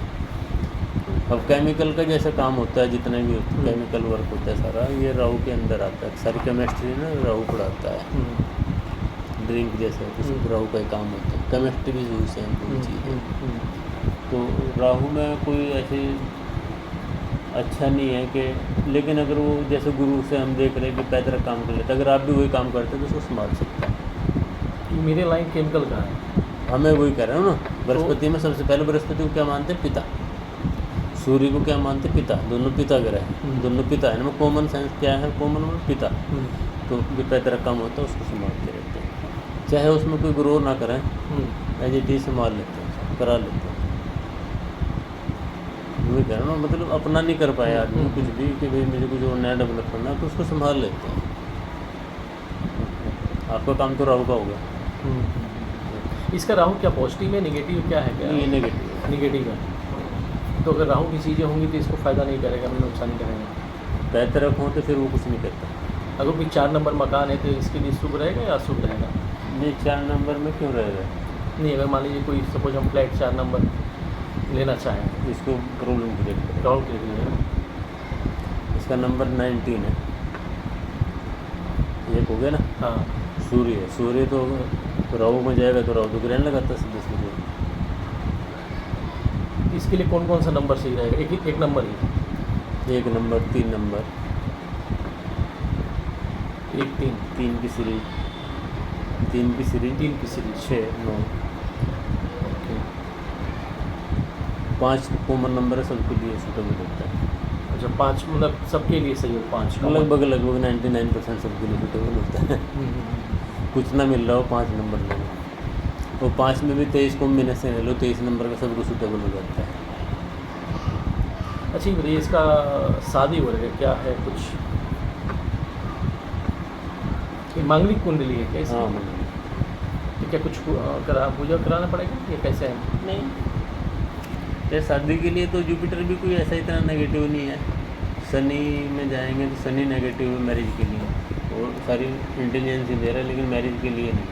अब केमिकल का जैसा काम होता है, जितने भी केमिकल वर्क होता है सारा, ये राहु के अंदर आता है। सारी केमिस्ट्री ना राहु पढ़ाता है। ड्रिंक जैसा राहु का ही काम होता है। केमिस्ट्री भी जो सेम कोई चीज़ है। तो राहु में कोई ऐसी अच्छा नहीं है कि, लेकिन अगर वो जैसे गुरु से हम देख रहे हैं कि पैतृक काम कर लेते, अगर आप भी वही काम करते तो उसको संभाल सकते हैं। मेरे लाइन केमिकल का है। हमें वही कह रहे हो ना। बृहस्पति में सबसे पहले बृहस्पति को क्या मानते हैं? पिता। सूर्य को क्या मानते हैं? पिता। दोनों पिता ग्रह हैं, दोनों पिता है ना। कॉमन सेंस क्या है? कॉमन मतलब पिता। तो जो पैतृक काम होता है उसको संभालते रहते हैं, चाहे उसमें कोई ग्रो ना करें, एज इट इज संभाल लेते हैं, करा लेते हैं। वही कह रहा ना, मतलब अपना नहीं कर पाया आदमी कुछ भी कि भाई मुझे कुछ और नया डेवलप करना है, तो उसको संभाल लेते हैं। आपका काम तो राहु का होगा। इसका राहु क्या पॉजिटिव है, नेगेटिव क्या है? क्या ये नेगेटिव है। नेगेटिव है। तो अगर राहु की चीज़ें होंगी तो इसको फ़ायदा नहीं करेगा, नुकसान करेगा। पैतृक हो तो फिर वो कुछ नहीं करता। अगर कोई 4 नंबर मकान है तो इसके लिए शुभ रहेगा या अशुभ रहेगा? ये 4 नंबर में क्यों रहेगा? नहीं, अगर मान लीजिए कोई सपोज हम फ्लैट 4 नंबर लेना चाहें, इसको प्रॉब्लम क्रिएट करेगा। राहु के लिए इसका नंबर 19 है। एक हो गया ना। हाँ, सूर्य है, सूर्य तो राहु में जाएगा तो राहु तो ग्रहण लगाता है सीधे सीधे। इसके लिए कौन कौन सा नंबर सही रहेगा? एक नंबर ही, 1 नंबर, 3 नंबर, 1 3 3 की सीरीज, 3 की सीरीज, 3 की सीरीज। 6 9 ओके। 5 कॉमन नंबर है, सबके लिए सूटेबल होता है। अच्छा, 5 मतलब सबके लिए सही है? 5 लगभग 99% सबके लिए सूटेबल होता है। कुछ ना मिल रहा हो 5 नंबर ले लो, और 5 में भी 23 कॉम्बिनेशन ले लो, 23 नंबर का सबको सूटेबल हो जाता है। अच्छा, ये इसका शादी हो रहा है क्या है कुछ? ये मांगलिक कुंडली है क्या इसकी? हाँ, तो क्या कुछ पूजा कराना पड़ेगा या कैसे है? नहीं, ये शादी के लिए तो जुपिटर भी कोई ऐसा इतना नेगेटिव नहीं है। शनि में जाएंगे तो शनि नेगेटिव है मैरिज के लिए, और सारी इंटेलिजेंस ही दे रहा है, लेकिन मैरिज के लिए नहीं।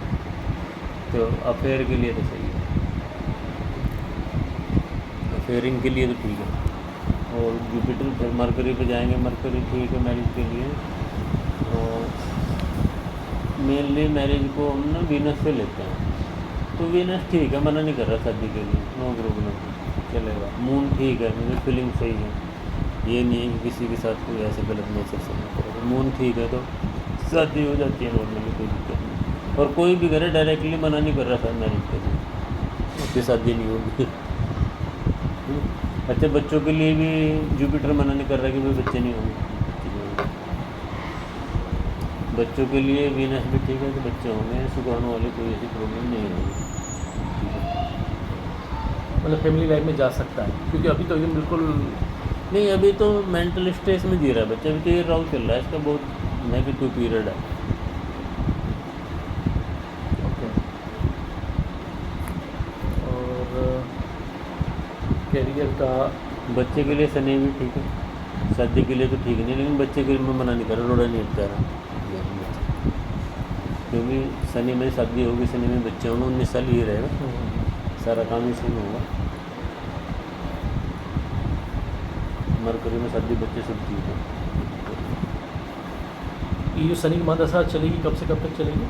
तो अफेयर के लिए तो सही है, अफेयरिंग के लिए तो ठीक है। और जुपिटर फिर मरकरी पे जाएंगे, मरकरी ठीक है मैरिज के लिए। और मेनली मैरिज को हम ना वीनस से लेते हैं, तो वीनस ठीक है, मना नहीं कर रहा शादी के लिए, नो प्रॉब्लम, चलेगा। मून ठीक है, मुझे फीलिंग सही है, ये नहीं है कि किसी के साथ कोई ऐसे गलत नेचर से ना करेगा। मून ठीक है तो शादी हो जाती है नॉर्मली, कोई दिक्कत नहीं। और कोई भी करे डायरेक्टली मना नहीं कर रहा था मैरिज के लिए, उसकी शादी नहीं होगी। अच्छा, बच्चों के लिए भी जुपिटर मना नहीं कर रहा कि भाई बच्चे नहीं होंगे। बच्चों के लिए वीनस भी ठीक है, तो बच्चे होंगे, सुखाने वाली कोई ऐसी प्रॉब्लम नहीं होगी। मतलब फैमिली लाइफ में जा सकता है, क्योंकि अभी तो एकदम बिल्कुल नहीं, अभी तो मेंटल स्ट्रेस में जी रहा है बच्चा, अभी तो ये राहु चल रहा है, इसका बहुत नेगेटिव पीरियड है। ओके। और कैरियर का बच्चे के लिए शनि भी ठीक है, शादी के लिए तो ठीक नहीं, लेकिन बच्चे के लिए मैं मना नहीं कर रहा, रोड़ा नहीं हटका रहा, क्योंकि शनि में शादी होगी, शनि में बच्चे होंगे, 19 साल ये रहेगा, सारा काम इसी में होगा। मरकरी में शादी, बच्चे सब ठीक है। ये जो शनि की महादशा चलेगी, कब से कब तक चलेगी?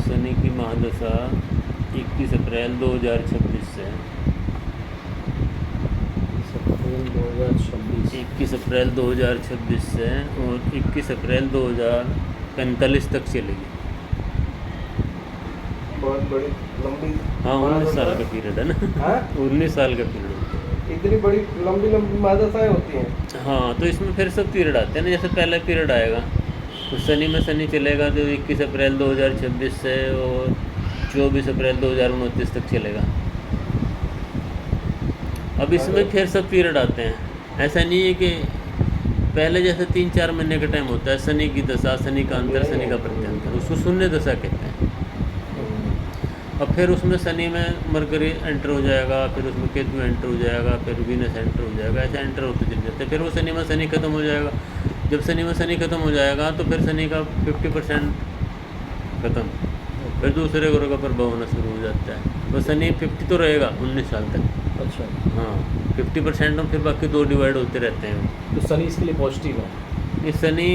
शनि की महादशा 21 अप्रैल 2026 से 2026। 21 अप्रैल 2026 से और 21 अप्रैल 2045 तक चलेगी। बहुत बड़ी लंबी। हाँ, 19 साल का पीरियड है ना। हाँ? 19 साल का पीरियड। इतनी बड़ी लंबी लंबी महादशाएं होती हैं। हाँ, तो इसमें फिर सब पीरियड आते हैं ना, जैसे पहला पीरियड आएगा तो शनि में शनि चलेगा जो 21 अप्रैल 2026 से और 24 अप्रैल 2029 तक चलेगा। अब इसमें फिर सब पीरियड आते हैं, ऐसा नहीं है कि पहले जैसे 3-4 महीने का टाइम होता है, शनि की दशा, शनि का अंतर, शनि का प्रत्यंतर, उसको शून्य दशा कहते हैं। अब फिर उसमें शनि में मरकरी एंटर हो जाएगा, फिर उसमें केतु एंटर हो जाएगा, फिर वीनस एंटर हो जाएगा, ऐसे एंटर होते चले जाते हैं। फिर वो शनि में शनि खत्म हो जाएगा, जब शनि में शनि खत्म हो जाएगा तो फिर शनि का 50% खत्म, फिर दूसरे ग्रह का प्रभाव होना शुरू हो जाता है। तो शनि 50 तो रहेगा 19 साल तक। अच्छा, हाँ, 50% में फिर बाकी 2 डिवाइड होते रहते हैं। तो शनि इसके लिए पॉजिटिव है। ये शनि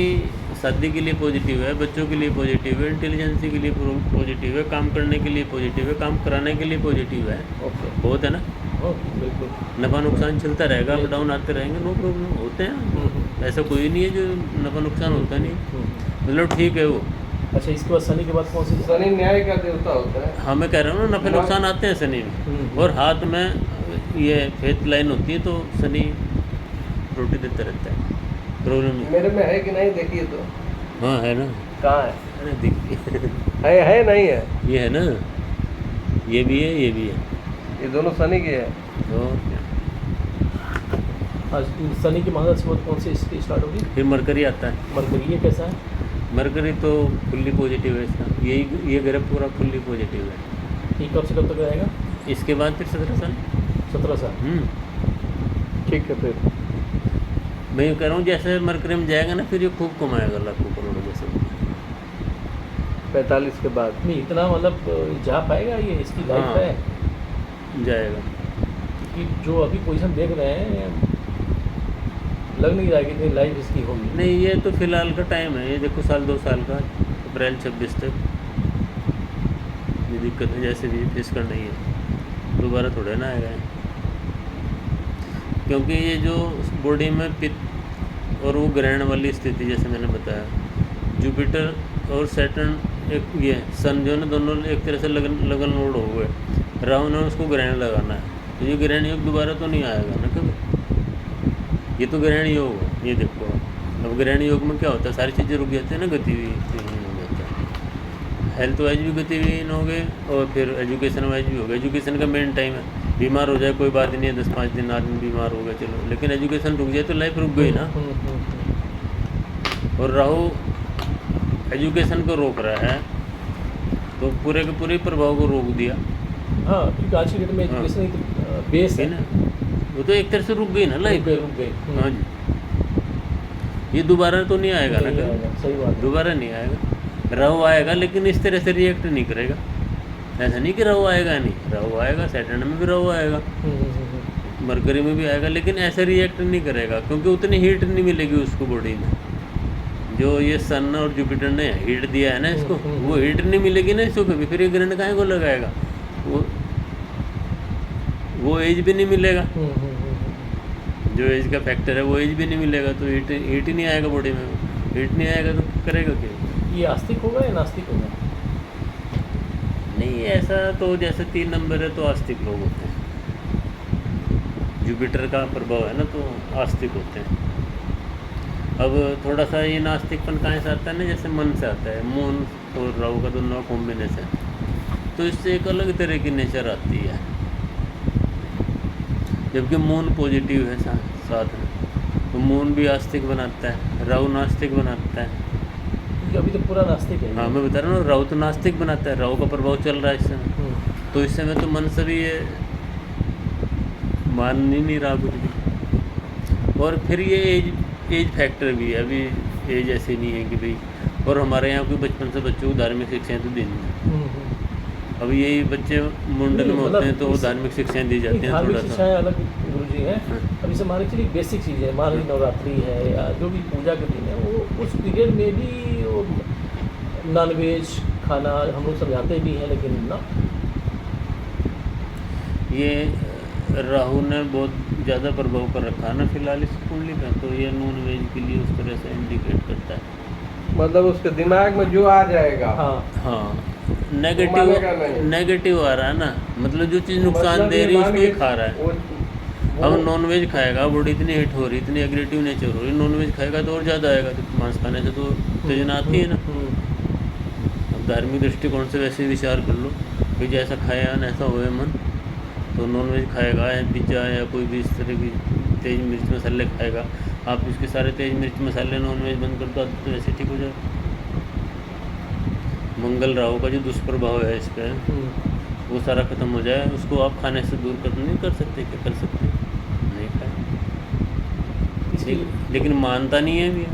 शादी के लिए पॉजिटिव है, बच्चों के लिए पॉजिटिव है, इंटेलिजेंसी के लिए पॉजिटिव है, काम करने के लिए पॉजिटिव है, काम कराने के लिए पॉजिटिव है। ओके। बहुत है ना, बिल्कुल। नफा नुकसान चलता रहेगा, अप डाउन आते रहेंगे, नो प्रॉब्लम, होते हैं। ऐसा कोई नहीं है जो नफा नुकसान होता नहीं, मतलब ठीक है वो। अच्छा, इसके बाद शनि के बाद कौन सी? शनि न्याय का देवता होता है। हाँ, मैं कह रहा हूँ ना, नफे नुकसान आते हैं शनि में, और हाथ में ये फेथ लाइन होती है तो शनि रोटी देता रहता है, प्रॉब्लम नहीं। मेरे में है कि नहीं, देखिए तो। हाँ, है ना, कहाँ है? अरे दिख है नहीं है? ये है ना, ये भी है, ये भी है, ये दोनों शनि के हैं। तो क्या। आज शनि की महादशा के बाद कौन सी स्थिति स्टार्ट होगी? फिर मरकरी आता है। मरकरी, ये कैसा है? मरकरी तो फुल्ली पॉजिटिव है इसका, यही ये ग्रह पूरा फुल्ली पॉजिटिव है। ये कब से कब तक रहेगा? इसके बाद फिर 17 साल। 17 साल। ठीक है। फिर मैं ये कह रहा हूँ जैसे मरकरी में जाएगा ना, फिर ये खूब कमाएगा, लाखों करोड़ों जैसे 45 के बाद। नहीं, इतना मतलब जा पाएगा ये, इसकी लाइफ हाँ। है जाएगा। कि जो अभी पोजीशन देख रहे हैं, लग नहीं रहा कि इतनी लाइफ इसकी होगी। नहीं, ये तो फिलहाल का टाइम है, ये देखो 1-2 साल का, अप्रैल 26 तक ये दिक्कत है, जैसे भी फेस करना ही है, दोबारा थोड़ा ना आएगा ये। क्योंकि ये जो बॉडी में पित्त और वो ग्रहण वाली स्थिति, जैसे मैंने बताया, जुपिटर और सैटर्न, एक ये सन जो है ना, दोनों एक तरह से लगन लोड हो गए, राहु ने उसको ग्रहण लगाना है, तो ये ग्रहण योग दोबारा तो नहीं आएगा ना कभी, ये तो ग्रहण योग है। ये देखो, अब ग्रहण योग में क्या होता है, सारी चीज़ें रुक जाती है ना, गतिविधि हो जाता है, हेल्थ वाइज भी गतिविधि हो गए और फिर एजुकेशन वाइज भी हो गए। एजुकेशन का मेन टाइम है, बीमार हो जाए कोई बात नहीं है, 10-5 दिन आदमी बीमार हो गया चलो, लेकिन एजुकेशन रुक जाए तो लाइफ रुक गई ना। और राहु एजुकेशन को रोक रहा है, तो पूरे के पूरे प्रभाव को रोक दिया। हाँ, क्योंकि आज की डेट में एजुकेशन एक बेस है ना, वो तो एक तरह से रुक गई ना लाइफ। रुक गई। हाँ जी, ये दोबारा तो नहीं आएगा ना कभी, सही बात है। दोबारा नहीं आएगा। राहु आएगा लेकिन इस तरह से रिएक्ट नहीं करेगा, ऐसा नहीं कि राहु आएगा नहीं, राहु आएगा, सैटर्न में भी राहु आएगा, मरकरी में भी आएगा, लेकिन ऐसा रिएक्ट नहीं करेगा, क्योंकि उतनी हीट नहीं मिलेगी उसको बॉडी में, जो ये सन और जुपिटर ने हीट दिया है ना इसको, वो हीट नहीं मिलेगी ना इसको कभी, फिर ये ग्रहण काहे को लगाएगा, वो एज भी नहीं मिलेगा, जो एज का फैक्टर है वो एज भी नहीं मिलेगा, तो हीट ही नहीं आएगा बॉडी में, हीट नहीं आएगा तो करेगा क्या। ये आस्तिक होगा या नास्तिक होगा? नहीं ऐसा तो जैसे 3 नंबर है तो आस्तिक लोग होते हैं। जुपिटर का प्रभाव है ना तो आस्तिक होते हैं। अब थोड़ा सा ये नास्तिकपन कहाँ से आता है ना, जैसे मन से आता है। मून और राहु का दोनों कॉम्बिनेशन, तो इससे एक अलग तरह की नेचर आती है। जबकि मून पॉजिटिव है साथ में, तो मून भी आस्तिक बनाता है, राहु नास्तिक बनाता है। क्योंकि अभी तो पूरा नास्तिक है। हाँ मैं बता रहा हूँ, राहु तो नास्तिक बनाता है, राहु का प्रभाव चल रहा है इस समय। तो इस समय तो मन से भी ये मान ही नहीं रहा कुछ भी। और फिर ये एज फैक्टर भी है। अभी एज ऐसी नहीं है कि भाई, और हमारे यहाँ कोई बचपन से बच्चों को धार्मिक शिक्षाएँ तो देनी है। अब यही बच्चे मुंडन में होते हैं तो वो धार्मिक शिक्षाएँ दी जाती हैं धार्मिक थोड़ा सा। शिक्षाएं अलग गुरुजी हैं। अभी से मान के चलिए बेसिक चीज़ें, मान लीजिए नवरात्रि है या जो भी पूजा के दिन है, वो उस पीरियड में भी वो नॉनवेज खाना हम लोग समझाते भी हैं, लेकिन ना ये राहु ने बहुत ज़्यादा प्रभाव कर रखा है ना फिलहाल इस कुंडली का, तो ये नॉन वेज के लिए उस तरह से इंडिकेट करता है। मतलब उसके दिमाग में जो आ जाएगा। हाँ मानेगा नहीं। नेगेटिव आ रहा है ना, मतलब जो चीज़ नुकसान दे रही है उसको ही खा रहा है। अब नॉनवेज खाएगा, बॉडी इतनी हिट हो रही, इतनी एग्रेटिव नेचर हो रही, नॉनवेज खाएगा तो और ज़्यादा आएगा। तो मांस खाने से तो उत्तेजना आती है ना। अब धार्मिक दृष्टिकोण से वैसे विचार कर लो कि जैसा खाया ऐसा होए मन, तो नॉनवेज खाएगा या पिज्ज़ा या कोई भी इस तरह की तेज़ मिर्च मसाले खाएगा, आप इसके सारे तेज़ मिर्च मसाले नॉनवेज बंद कर दो तो वैसे ठीक हो जाएगा। मंगल राहु का जो दुष्प्रभाव है इस पर, वो सारा खत्म हो जाए। उसको आप खाने से दूर कर नहीं कर सकते, क्या कर सकते, नहीं खाए। लेकिन मानता नहीं है भी,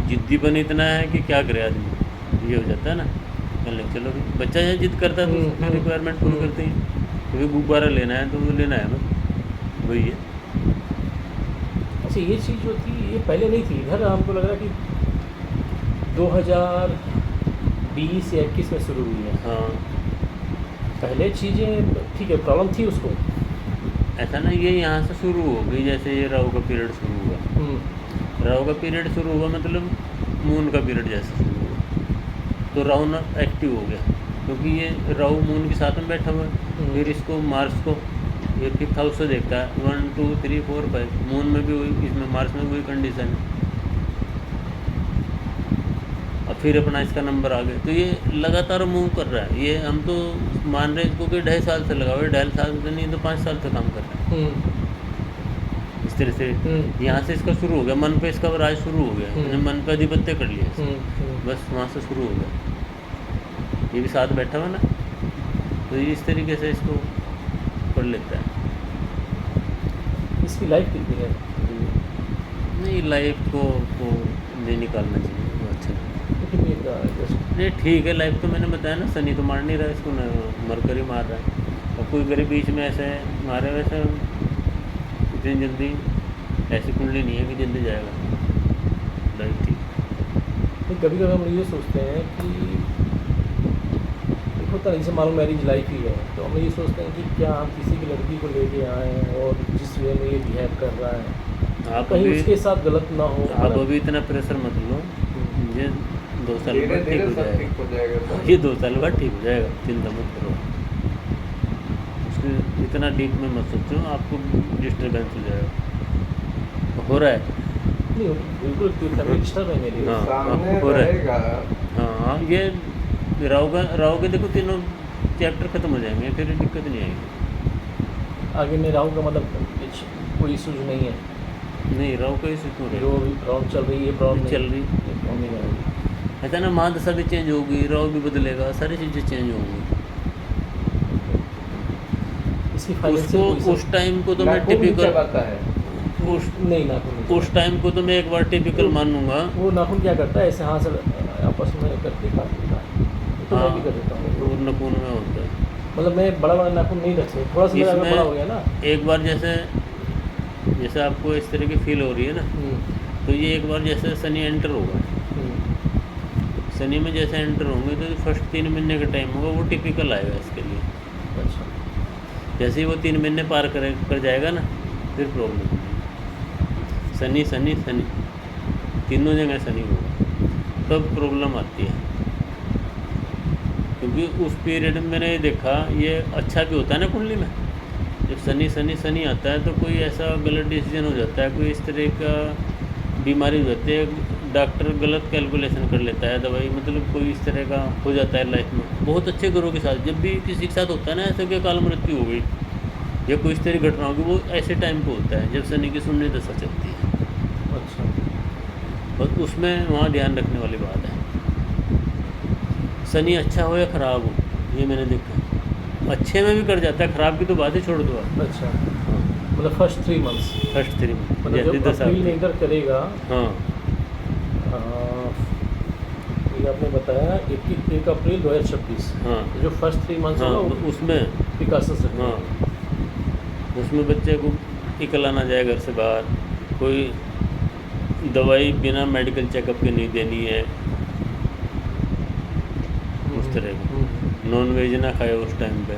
जिद्दीपन इतना है कि क्या करे आदमी, ये हो जाता है ना। चलो भी बच्चा है जिद करता है तो उसकी रिक्वायरमेंट पूरी करते हैं। कभी गुब्बारा लेना है तो वो लेना है, बस वही है। अच्छा ये चीज़ जो थी ये पहले नहीं थी इधर, हमको लग रहा है कि 2020 या 21 में शुरू हुई है। हाँ पहले चीज़ें ठीक है, प्रॉब्लम थी उसको। ऐसा ना, ये यहाँ से शुरू हो गई। जैसे ये राहु का पीरियड शुरू हुआ, राहु का पीरियड शुरू हुआ मतलब मून का पीरियड जैसे शुरू हुआ, तो राहु ना एक्टिव हो गया, क्योंकि ये राहु मून के साथ में बैठा हुआ है। फिर इसको मार्स को ये 5th हाउस से देखता है, 1 2 3 4 5, मून में भी वही, इसमें मार्स में वही कंडीशन है। अब फिर अपना इसका नंबर आ गया, तो ये लगातार मूव कर रहा है। ये हम तो मान रहे इसको कि 2.5 साल से लगा हुआ है, 2.5 साल से नहीं तो 5 साल से काम कर रहा है इस तरह से। यहाँ से इसका शुरू हो गया, मन पे इसका राज शुरू हो गया, इसने मन पे अधिपत्य कर लिया बस वहाँ से शुरू हो गया। ये भी साथ बैठा हुआ ना, तो ये इस तरीके से इसको कर लेता है। इसकी लाइफ कितनी है? नहीं, लाइफ को नहीं निकालना चाहिए, वो अच्छा नहीं। नहीं ठीक है, लाइफ तो मैंने बताया ना, शनि तो मार नहीं रहा इसको, मरकरी मार रहा है। और कोई गरीब बीच में ऐसे मारे, वैसे इतनी जल्दी ऐसी कुंडली नहीं है कि जल्दी जाएगा लाइफ ठीक। कभी कभी हम ये सोचते हैं कि होता है जैसे मालूम मैरिज लाइफ ही है, तो हम ये सोचते हैं कि क्या हम किसी की लड़की को लेके आए और जिस वे में ये बिहेव कर रहा है आप कहीं अभी उसके साथ गलत ना हो। आप अभी इतना प्रेशर मत लो, ये 2 साल बाद ठीक हो जाएगा। ये 2 साल बाद ठीक हो जाएगा, चिंता मत करो। उसके इतना डीप में मत सोचो, आपको डिस्टर्बेंस हो जाएगा। हो रहा है नहीं, बिल्कुल डिस्टर्ब है मेरी। हाँ, सामने हो रहा है। रहेगा। हाँ ये राहु के देखो तीनों चैप्टर खत्म हो जाएंगे, फिर दिक्कत नहीं आएगी। आगे में राहु का मतलब कोई इशूज नहीं है? नहीं, राहु का इशू क्यों जो रहेगा? भी प्रॉब्लम चल रही है प्रॉब्लम चल रही नहीं आएगी। ऐसा ना, महादशा भी चेंज होगी, राहु भी बदलेगा, सारी चीज़ें चेंज होंगी। इसकी उसको उस टाइम को तो मैं टिपिकल नहीं नाखून उस टाइम को तो मैं एक बार टिपिकल मानूंगा। वो नाखून क्या करता है, ऐसे हाथ से आपस में करके काट देता है, तो मैं भी कर देता हूँ। तो नखून में होता है। मतलब मैं बड़ा बड़ा नाखून नहीं रखते, थोड़ा सा मेरा अगर बड़ा हो गया ना। एक बार जैसे आपको इस तरह की फील हो रही है ना, तो ये एक बार जैसे शनि एंटर होगा, शनि में जैसे एंटर होंगे तो फर्स्ट 3 महीने का टाइम होगा, वो टिपिकल आएगा इसके लिए। अच्छा, जैसे ही वो 3 महीने पार कर जाएगा ना, फिर प्रॉब्लम नहीं। शनि शनि शनि तीनों जगह शनि होगा, तब प्रॉब्लम आती है। क्योंकि उस पीरियड में मैंने देखा ये अच्छा भी होता है ना कुंडली में। जब शनि शनि शनि आता है तो कोई ऐसा गलत डिसीजन हो जाता है, कोई इस तरह का बीमारी हो जाती है, डॉक्टर गलत कैलकुलेशन कर लेता है दवाई, मतलब कोई इस तरह का हो जाता है लाइफ में। बहुत अच्छे गुरु के साथ जब भी किसी के साथ होता है ना ऐसे कि अकाल मृत्यु हो गई या कोई इस तरह की घटना होगी, वो ऐसे टाइम पे होता है जब शनि की शून्य दशा चलती है। अच्छा। और उसमें वहाँ ध्यान रखने वाली बात है, शनि अच्छा हो या ख़राब हो, ये मैंने देखा है। अच्छे में भी कर जाता है, ख़राब की तो बात ही छोड़ दो आप। अच्छा, मतलब फर्स्ट 3 मंथ्स, फर्स्ट 3 मतलब जब अप्रैल में इंटर करेगा। हाँ ये आपने बताया 1 अप्रैल 2026। हाँ जो फर्स्ट 3 मंथ्स हाँ, होगा वो उसमें विकास से। हाँ उसमें बच्चे को निकला ना जाए घर से बाहर, कोई दवाई बिना मेडिकल चेकअप के नहीं देनी है, उस तरह की। नॉन वेज ना खाए उस टाइम पे।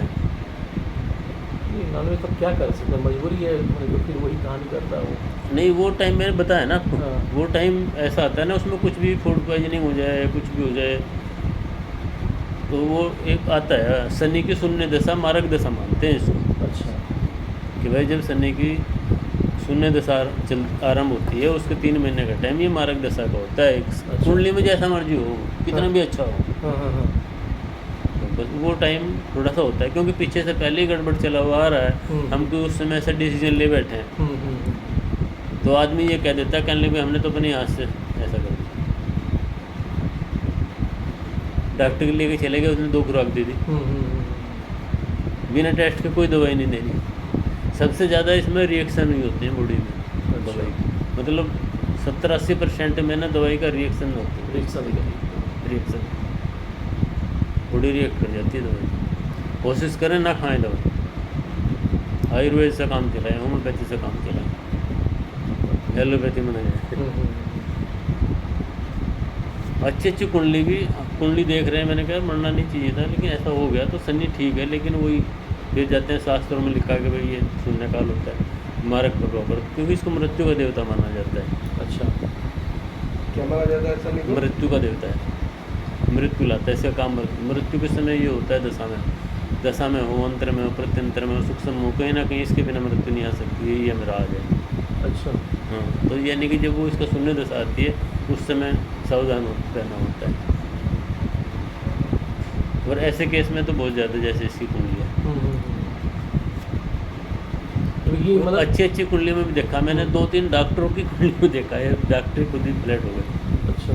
नॉनवेज तो क्या कर सकते हैं, मजबूरी है, तो फिर वही कहानी करता है वो। नहीं वो टाइम मैंने बताया ना आपको, हाँ। वो टाइम ऐसा आता है ना उसमें कुछ भी फूड पॉइजनिंग हो जाए, कुछ भी हो जाए, तो वो एक आता है शनि की शून्य दशा मारक दशा मानते हैं इसको। अच्छा। कि भाई जब शनि की शून्य दशा आरंभ होती है उसके 3 महीने का टाइम ये मारक दशा का होता है। अच्छा। कुंडली में जैसा मर्जी हो, कितना हाँ। भी अच्छा हो, हाँ हाँ हाँ। तो बस वो टाइम थोड़ा सा होता है, क्योंकि पीछे से पहले ही गड़बड़ चला हुआ आ रहा है। हम तो उस समय ऐसा डिसीजन ले बैठे हैं, तो आदमी ये कह देता है कहने भी हमने तो अपने हाथ से ऐसा कर दिया। डॉक्टर के लेके चले गए, उसने 2 खुराक दे दी, बिना टेस्ट के कोई दवाई नहीं देनी। सबसे ज़्यादा इसमें रिएक्शन ही होते हैं बॉडी में दवाई की, मतलब 70-80% में ना दवाई का रिएक्शन होता है। रिएक्शन बॉडी रिएक्ट कर जाती है दवाई। कोशिश करें ना खाएं दवाई, आयुर्वेद से काम चलाएं, होम्योपैथी से काम चलाएं, एलोपैथी में नहीं जाए। अच्छी कुंडली देख रहे हैं, मैंने कहा मरना नहीं चाहिए था, लेकिन ऐसा हो गया तो शनि ठीक है, लेकिन वही फिर जाते हैं शास्त्रों में लिखा कि भाई ये शून्यकाल होता है, मारक प्रभाव पर, क्योंकि इसको मृत्यु का देवता माना जाता है। अच्छा, क्या माना जाता है शनि को? मृत्यु का देवता है, मृत्यु लाता है, इसका काम मृत्यु के समय ये होता है दशा में हो, अंतर में हो, प्रत्यंतर में हो, सूक्ष्म हो, कहीं ना कहीं इसके बिना मृत्यु नहीं आ सकती, यही हमें राज है। अच्छा। हाँ, तो यानी कि जब वो इसका शून्य दशा आती है उस समय सावधान रहना होता है। और ऐसे केस में तो बहुत ज़्यादा, जैसे इसकी कुंडली है, तो ये मतलब अच्छी कुंडली में भी देखा मैंने, 2-3 डॉक्टरों की कुंडली में देखा है, डॉक्टर खुद ही फ्लैट हो गए। अच्छा।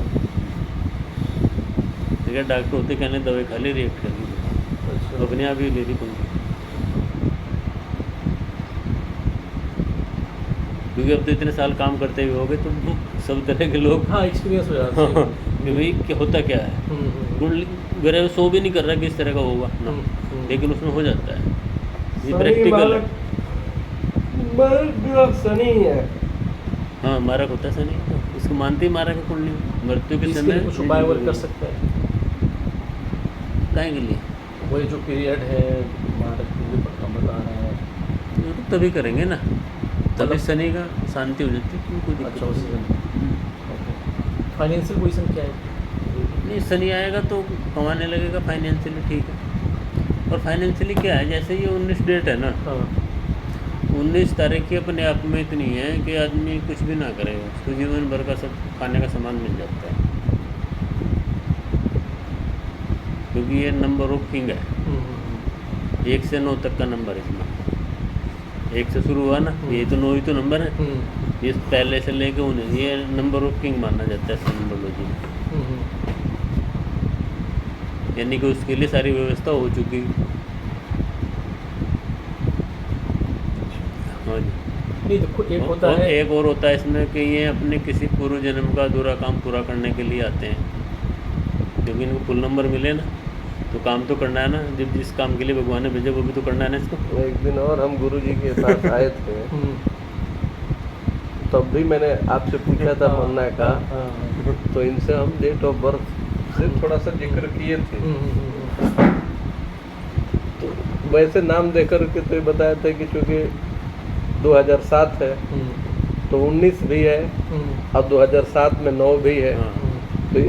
ठीक है, डॉक्टर होते कहने दवाई खा ली, रिएक्ट कर ली, अच्छा। अपने आप ही ले ली कुंडली, क्योंकि अब तो इतने साल काम करते हुए हो गए, तो सब तरह के लोग हाँ, एक्सपीरियंस हो जाता है। कि भाई क्या होता क्या है, कुंडली ग्रह सो भी नहीं कर रहा कि इस तरह का होगा ना, लेकिन उसमें हो जाता है, ये प्रैक्टिकल है। शनि है। हाँ, मारक होता है शनि, इसको मानते ही मारक है कुंडली, मृत्यु के इसके समय लिए कुछ उपाय और कर सकते हैं, काहे के लिए, वही जो पीरियड है भारत के लिए बता रहे हैं, ये तो तभी करेंगे ना, तभी शनि का शांति हो जाती है, कोई दिक्कत अच्छा, उसी नहीं। फाइनेंशियल पोजीशन क्या है? नहीं, शनि आएगा तो कमाने लगेगा, फाइनेंशियली ठीक है। और फाइनेंशियली क्या है, जैसे ये 19 डेट है ना, हाँ। 19 तारीख की अपने आप में इतनी है कि आदमी कुछ भी ना करे, उसको जीवन भर का सब खाने का सामान मिल जाता है, क्योंकि ये नंबर ऑफ किंग है, 1 से 9 तक का नंबर है इसमें, 1 से शुरू हुआ ना, ये तो 9 ही तो नंबर है, ये पहले से लेके उन्हें ये नंबर ऑफ किंग माना जाता है नंबरोलॉजी में, यानी कि उसके लिए सारी व्यवस्था हो चुकी। हाँ जी। नहीं, देखो एक होता और है, एक और होता है इसमें कि ये अपने किसी पूर्व जन्म का अधूरा काम पूरा करने के लिए आते हैं, क्योंकि इनको फुल नंबर मिले ना, तो काम तो करना है ना, जब जिस काम के लिए भगवान ने भेजा वो भी तो करना है ना इसको। एक दिन और हम गुरुजी के साथ आए थे, तब भी मैंने आपसे पूछा था मन्ना का, तो इनसे हम डेट ऑफ बर्थ से थोड़ा सा जिक्र किए थे, तो वैसे नाम देकर के तो ये बताया था कि चूँकि 2007 है तो 19 भी है और 2007 में 9 भी है, हाँ। तो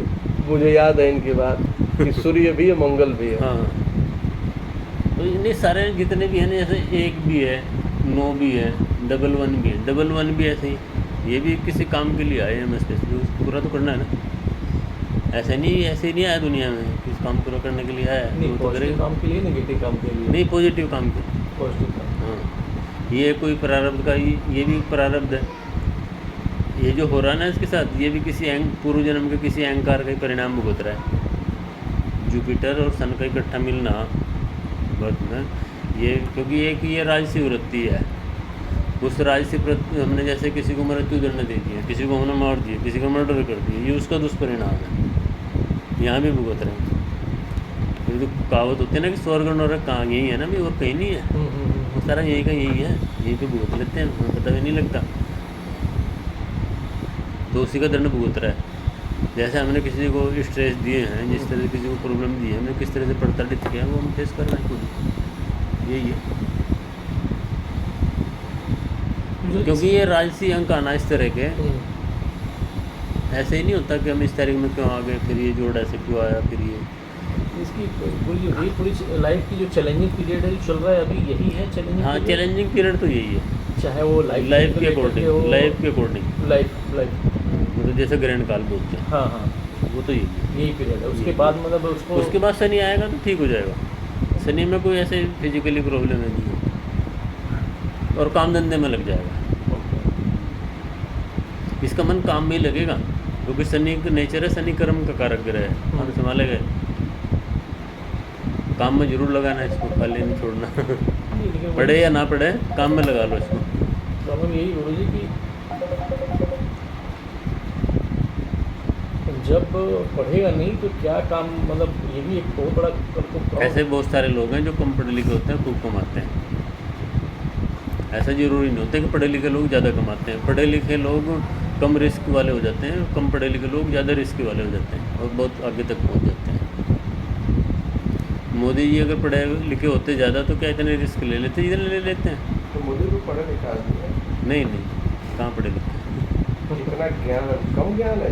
मुझे याद है इनकी बात। कि सूर्य भी है मंगल भी है। हाँ, तो इन्हें सारे जितने भी हैं ना, जैसे 1 भी है, 9 भी है, 11 भी है, 11 भी ऐसे ही, ये भी किसी काम के लिए आए हैं मस्तिष्क, उसको पूरा तो करना है ना। ऐसे ही नहीं आया दुनिया में किस काम पूरा करने के लिए आया है, नहीं, वो तो पॉजिटिव करेगा। काम के लिए, नेगेटिव काम के लिए। नहीं, पॉजिटिव काम के। पॉजिटिव काम। हाँ, ये कोई प्रारब्ध का ये भी प्रारब्ध है। ये जो हो रहा है ना इसके साथ, ये भी किसी पूर्व जन्म के किसी अहंकार का ही परिणाम भुगत रहा है। जुपिटर और सन का इकट्ठा मिलना बर्थ में, ये क्योंकि एक ये राजसी वृत्ति है, उस राजसी हमने जैसे किसी को मृत्यु दंड दे दिया, किसी को हमने मार दिया, किसी को मर्डर कर दिया, ये उसका दुष्परिणाम है। यहाँ भी भुगत रहे हैं। ये तो कहावत होती है ना कि स्वर्ग और नरक कहाँ, यही है ना भी, और कहीं नहीं है। वो सारा यही का यही है, यहीं पे भुगत लेते हैं, हमें पता भी नहीं लगता। तो उसी का दंड भुगत रहा है। जैसे हमने किसी को स्ट्रेस दिए हैं, जिस तरह से किसी को प्रॉब्लम दी है, हमने किस तरह से प्रताड़ित किया, वो हम फेस कर रहे हैं खुद, यही है। क्योंकि ये राजसी अंक आना इस तरह के, ऐसे ही नहीं होता कि हम इस तारीख में क्यों आ गए, फिर ये जोड़ ऐसे क्यों आया, फिर ये इसकी पूरी लाइफ की जो चैलेंजिंग पीरियड है जो चल रहा है अभी, यही है चैलेंजिंग। हाँ, चैलेंजिंग पीरियड तो यही है, चाहे वो लाइफ के अकॉर्डिंग, लाइफ मतलब जैसे ग्रहण काल बोलते हैं। हाँ हाँ, वो तो यही पीरियड है। उसके बाद मतलब उसके बाद शनि आएगा तो ठीक हो जाएगा। शनि में कोई ऐसे फिजिकली प्रॉब्लम नहीं है, और काम धंधे में लग जाएगा। इसका मन काम में ही लगेगा, क्योंकि शनि का नेचर है, शनि कर्म का कारक ग्रह है, हम संभाले गए। काम में जरूर लगाना इसको, खाली नहीं छोड़ना। पढ़े या ना पढ़े, काम में लगा लो इसको। प्रॉब्लम यही हो रही कि जब पढ़ेगा नहीं तो क्या काम, मतलब ये भी एक बहुत बड़ा ऐसे बहुत सारे लोग हैं जो कम पढ़े लिखे होते हैं, खूब कमाते हैं। ऐसा जरूरी नहीं होता कि पढ़े लिखे लोग ज़्यादा कमाते हैं। पढ़े लिखे लोग कम रिस्क वाले हो जाते हैं, कम पढ़े लिखे लोग ज़्यादा रिस्क वाले हो जाते हैं और बहुत आगे तक पहुंच जाते हैं। मोदी जी अगर पढ़े लिखे होते ज़्यादा तो क्या इतने रिस्क ले लेते, इतने ले लेते हैं? तो मोदी को पढ़ा लिखा आदमी है। नहीं, कहाँ पढ़े लिखे? इतना ज्ञान, कम ज्ञान है।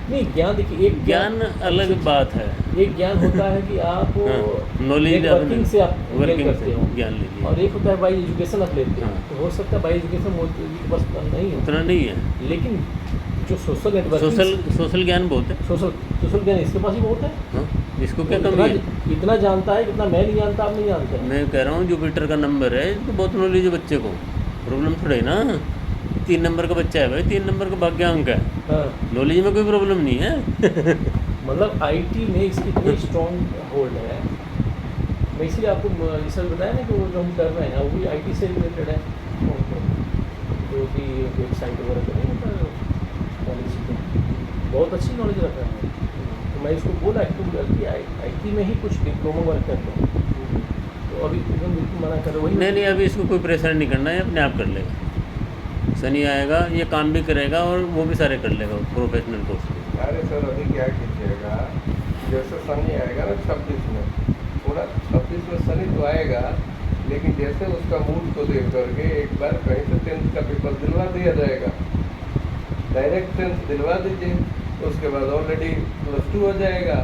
नहीं, ज्ञान देखिए, एक ज्ञान अलग बात है। एक ज्ञान होता है कि आप नॉलेज वर्किंग से आप वर्किंग करते हो, ज्ञान लीजिए, और एक होता है बाई एजुकेशन आप लेते हैं। हाँ। तो हो सकता है बाई एजुकेशन मोदी जी के पास नहीं है, उतना नहीं है। लेकिन जो सोशल नेटवर्क, सोशल ज्ञान बहुत है। सोशल ज्ञान इसके पास ही बहुत है। हाँ, इसको क्या कमी है? इतना जानता है कितना मैं नहीं जानता, आप नहीं जानते। मैं कह रहा हूँ जुपिटर का नंबर है, तो बहुत नॉलेज है बच्चे को, प्रॉब्लम थोड़ा है ना। 3 नंबर का बच्चा है भाई, 3 नंबर का भाग्यांक है, हाँ। नॉलेज में कोई प्रॉब्लम नहीं है। मतलब आईटी में इसकी इतनी स्ट्रॉन्ग होल्ड है। मैं इसलिए आपको रिसर्च बताया ना कि वो जो हम कर रहे हैं वो भी आईटी से रिलेटेड है। जो भी वेबसाइट वगैरह करें नॉलेज की बहुत अच्छी नॉलेज रख रहे हैं। तो मैं इसको बोला कि आईटी में ही कुछ डिप्लोमा वर्क करते हैं, तो अभी एकदम बिल्कुल मना कर वही नहीं, अभी इसको कोई प्रेशर नहीं करना है, अपने आप कर लेगा। शनि आएगा, ये काम भी करेगा और वो भी सारे कर लेगा, प्रोफेशनल कोर्स। अरे सर, अभी क्या कीजिएगा, जैसे शनि आएगा ना 26 में, पूरा 26 में शनि तो आएगा, लेकिन जैसे उसका मूड को देख करके एक बार कहीं से 10th का पेपर दिलवा दिया जाएगा। डायरेक्ट 10th दिलवा दीजिए, उसके बाद ऑलरेडी +2 हो जाएगा,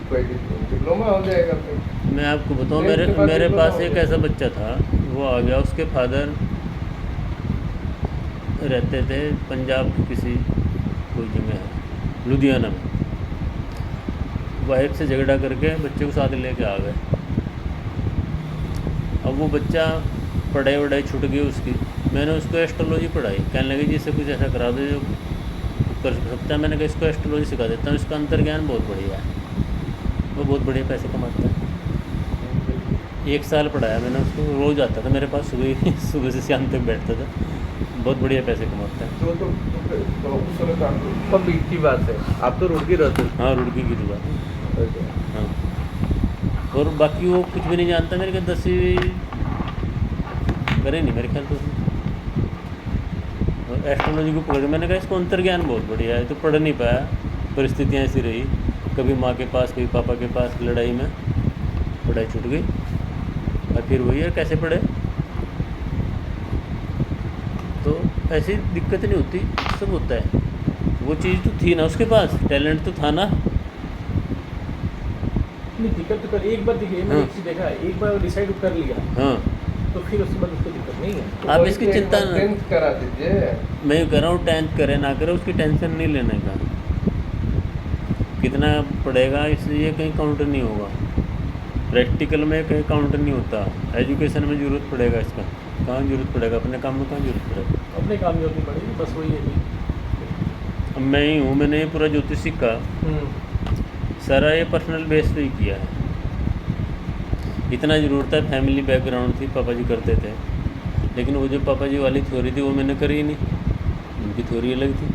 कोई डिप्लोमा हो जाएगा। फिर मैं आपको बताऊँ, मेरे पास एक ऐसा बच्चा था, वो आ गया, उसके फादर रहते थे पंजाब की किसी कोई जगह है, लुधियाना में। वाइफ से झगड़ा करके बच्चे को साथ लेके आ गए। अब वो बच्चा पढ़ाई वढ़ाई छूट गई उसकी। मैंने उसको एस्ट्रोलॉजी पढ़ाई, कहने लगी जी इससे कुछ ऐसा करा दो जो कर सकता है। मैंने कहा इसको एस्ट्रोलॉजी सिखा देता हूँ, इसका अंतर्ज्ञान बहुत बढ़िया है, वो बहुत बढ़िया पैसे कमाता है। 1 साल पढ़ाया मैंने उसको, रोज़ आता था मेरे पास, सुबह से शाम तक बैठता था, बहुत बढ़िया पैसे कमाता है। तो बीच की बात है, आप तो रुड़की रहते हैं। हाँ, रुड़की की तो बात है। हाँ, और बाकी वो कुछ भी नहीं जानता। मेरे ख्याल 10वीं करे नहीं मेरे ख्याल तो। और एस्ट्रोलॉजी को पकड़, मैंने कहा इसको अंतर्ज्ञान बहुत बढ़िया है, तो पढ़ नहीं पाया, परिस्थितियाँ ऐसी रही, कभी माँ के पास कभी पापा के पास, लड़ाई में पढ़ाई छूट गई। और फिर वही है, कैसे पढ़े? तो ऐसी दिक्कत नहीं होती, सब होता है। वो चीज़ तो थी ना उसके पास, टैलेंट तो था ना, अपनी दिक्कत तो कर, एक बार देखिए मैंने हाँ। एक चीज़ देखा है, एक बार डिसाइड कर लिया हाँ, तो फिर उसके बाद उसको दिक्कत नहीं है। तो आप वही इसकी तो एक चिंता बार न- 10th करा दीजिए। मैं ये कह रहा हूँ 10th करे ना करे उसकी टेंशन नहीं लेने का, कितना पढ़ेगा इससे ये कहीं काउंट नहीं होगा, प्रैक्टिकल में कहीं काउंट नहीं होता, एजुकेशन में ज़रूरत पड़ेगा इसका, कहाँ ज़रूरत पड़ेगा, अपने काम में कहाँ ज़रूरत पड़ेगा। अपने काम में होनी पड़ेगी, बस वही है कि अब मैं ही हूँ, मैंने ये पूरा ज्योतिष सीखा सारा ये पर्सनल बेस पे ही किया है। इतना ज़रूरत है, फैमिली बैकग्राउंड थी, पापा जी करते थे, लेकिन वो जो पापा जी वाली थ्योरी थी वो मैंने करी ही नहीं, उनकी थ्योरी अलग थी।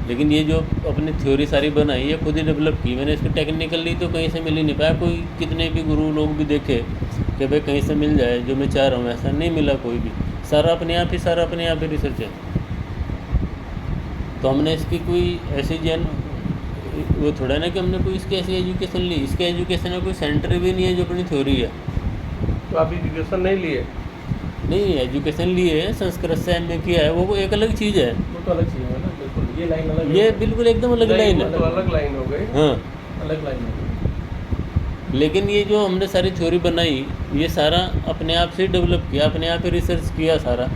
लेकिन ये जो अपनी थ्योरी सारी बनाई है खुद ही डेवलप की मैंने, इसको टेक्निकली तो कहीं से मिल ही नहीं पाया, कोई कितने भी गुरु लोग भी देखे कि भाई कहीं से मिल जाए जो मैं चाह रहा हूँ, ऐसा नहीं मिला कोई भी, सारा अपने आप ही रिसर्च है। तो हमने इसकी कोई ऐसी जैन वो थोड़ा ना कि हमने कोई इसकी ऐसी एजुकेशन ली, इसके एजुकेशन में कोई सेंटर भी नहीं है जो अपनी थ्योरी है। तो आप एजुकेशन नहीं लिए? नहीं, एजुकेशन लिए है, संस्कृत से एमए किया है, वो एक अलग चीज़ है, वो तो अलग चीज़ है ना, बिल्कुल ये लाइन अलग ये है। बिल्कुल एकदम अलग लाइन वो तो है। अलग लाइन हो गई। हाँ, अलग लाइन है। लेकिन ये जो हमने सारी थ्योरी बनाई ये सारा अपने आप से डेवलप किया, अपने आप ही रिसर्च किया सारा,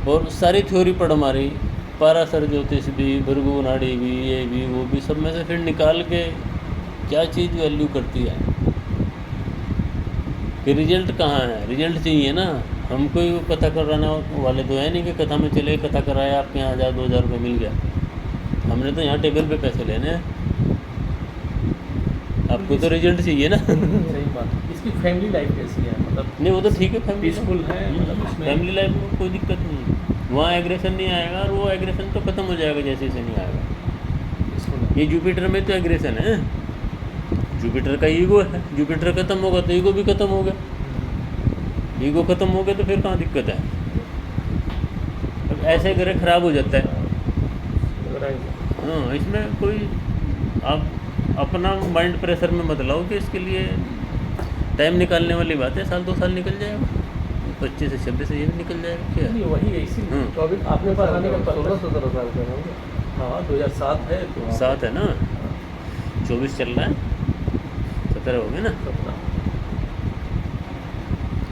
और सारी थ्योरी पढ़ मारी, पारासर ज्योतिष भी, भृगु नाड़ी भी, ये भी वो भी, सब में से फिर निकाल के क्या चीज़ वैल्यू करती है कि रिजल्ट कहाँ है, रिजल्ट चाहिए ना। हम कोई कथा कराने वाले तो है नहीं कि कथा में चले कथा कराया आपके यहाँ 1000-2000 रुपये मिल गया, हमने तो यहाँ टेबल पे पैसे लेने हैं, आपको तो रिजल्ट चाहिए ना। सही बात। इसकी फैमिली लाइफ कैसी है, मतलब नहीं वो तो ठीक है, फैमिली पीसफुल है, मतलब उसमें फैमिली लाइफ में कोई दिक्कत नहीं, वहाँ एग्रेशन नहीं आएगा, और वो एग्रेशन तो ख़त्म हो जाएगा जैसे जैसे नहीं आएगा। पीसफुल है। ये जुपिटर में तो एग्रेशन है, जुपिटर का ईगो है, जुपिटर खत्म होगा तो ईगो भी खत्म हो गया, ईगो खत्म हो गया तो फिर कहाँ दिक्कत है। अब ऐसे ग्रह खराब हो जाता है। राइट। हाँ, इसमें कोई आप अपना माइंड प्रेशर में मत लाओ कि इसके लिए टाइम निकालने वाली बात है, 1-2 साल निकल जाएगा, 25 से 26 से ये भी निकल जाएगा क्या। नहीं वही है, इसी हाँ। तो अभी आपने पास आने का 16-17 साल का होंगे। हाँ 2007 है तो 7 है ना, 24 चल रहा है, 17 हो गए ना,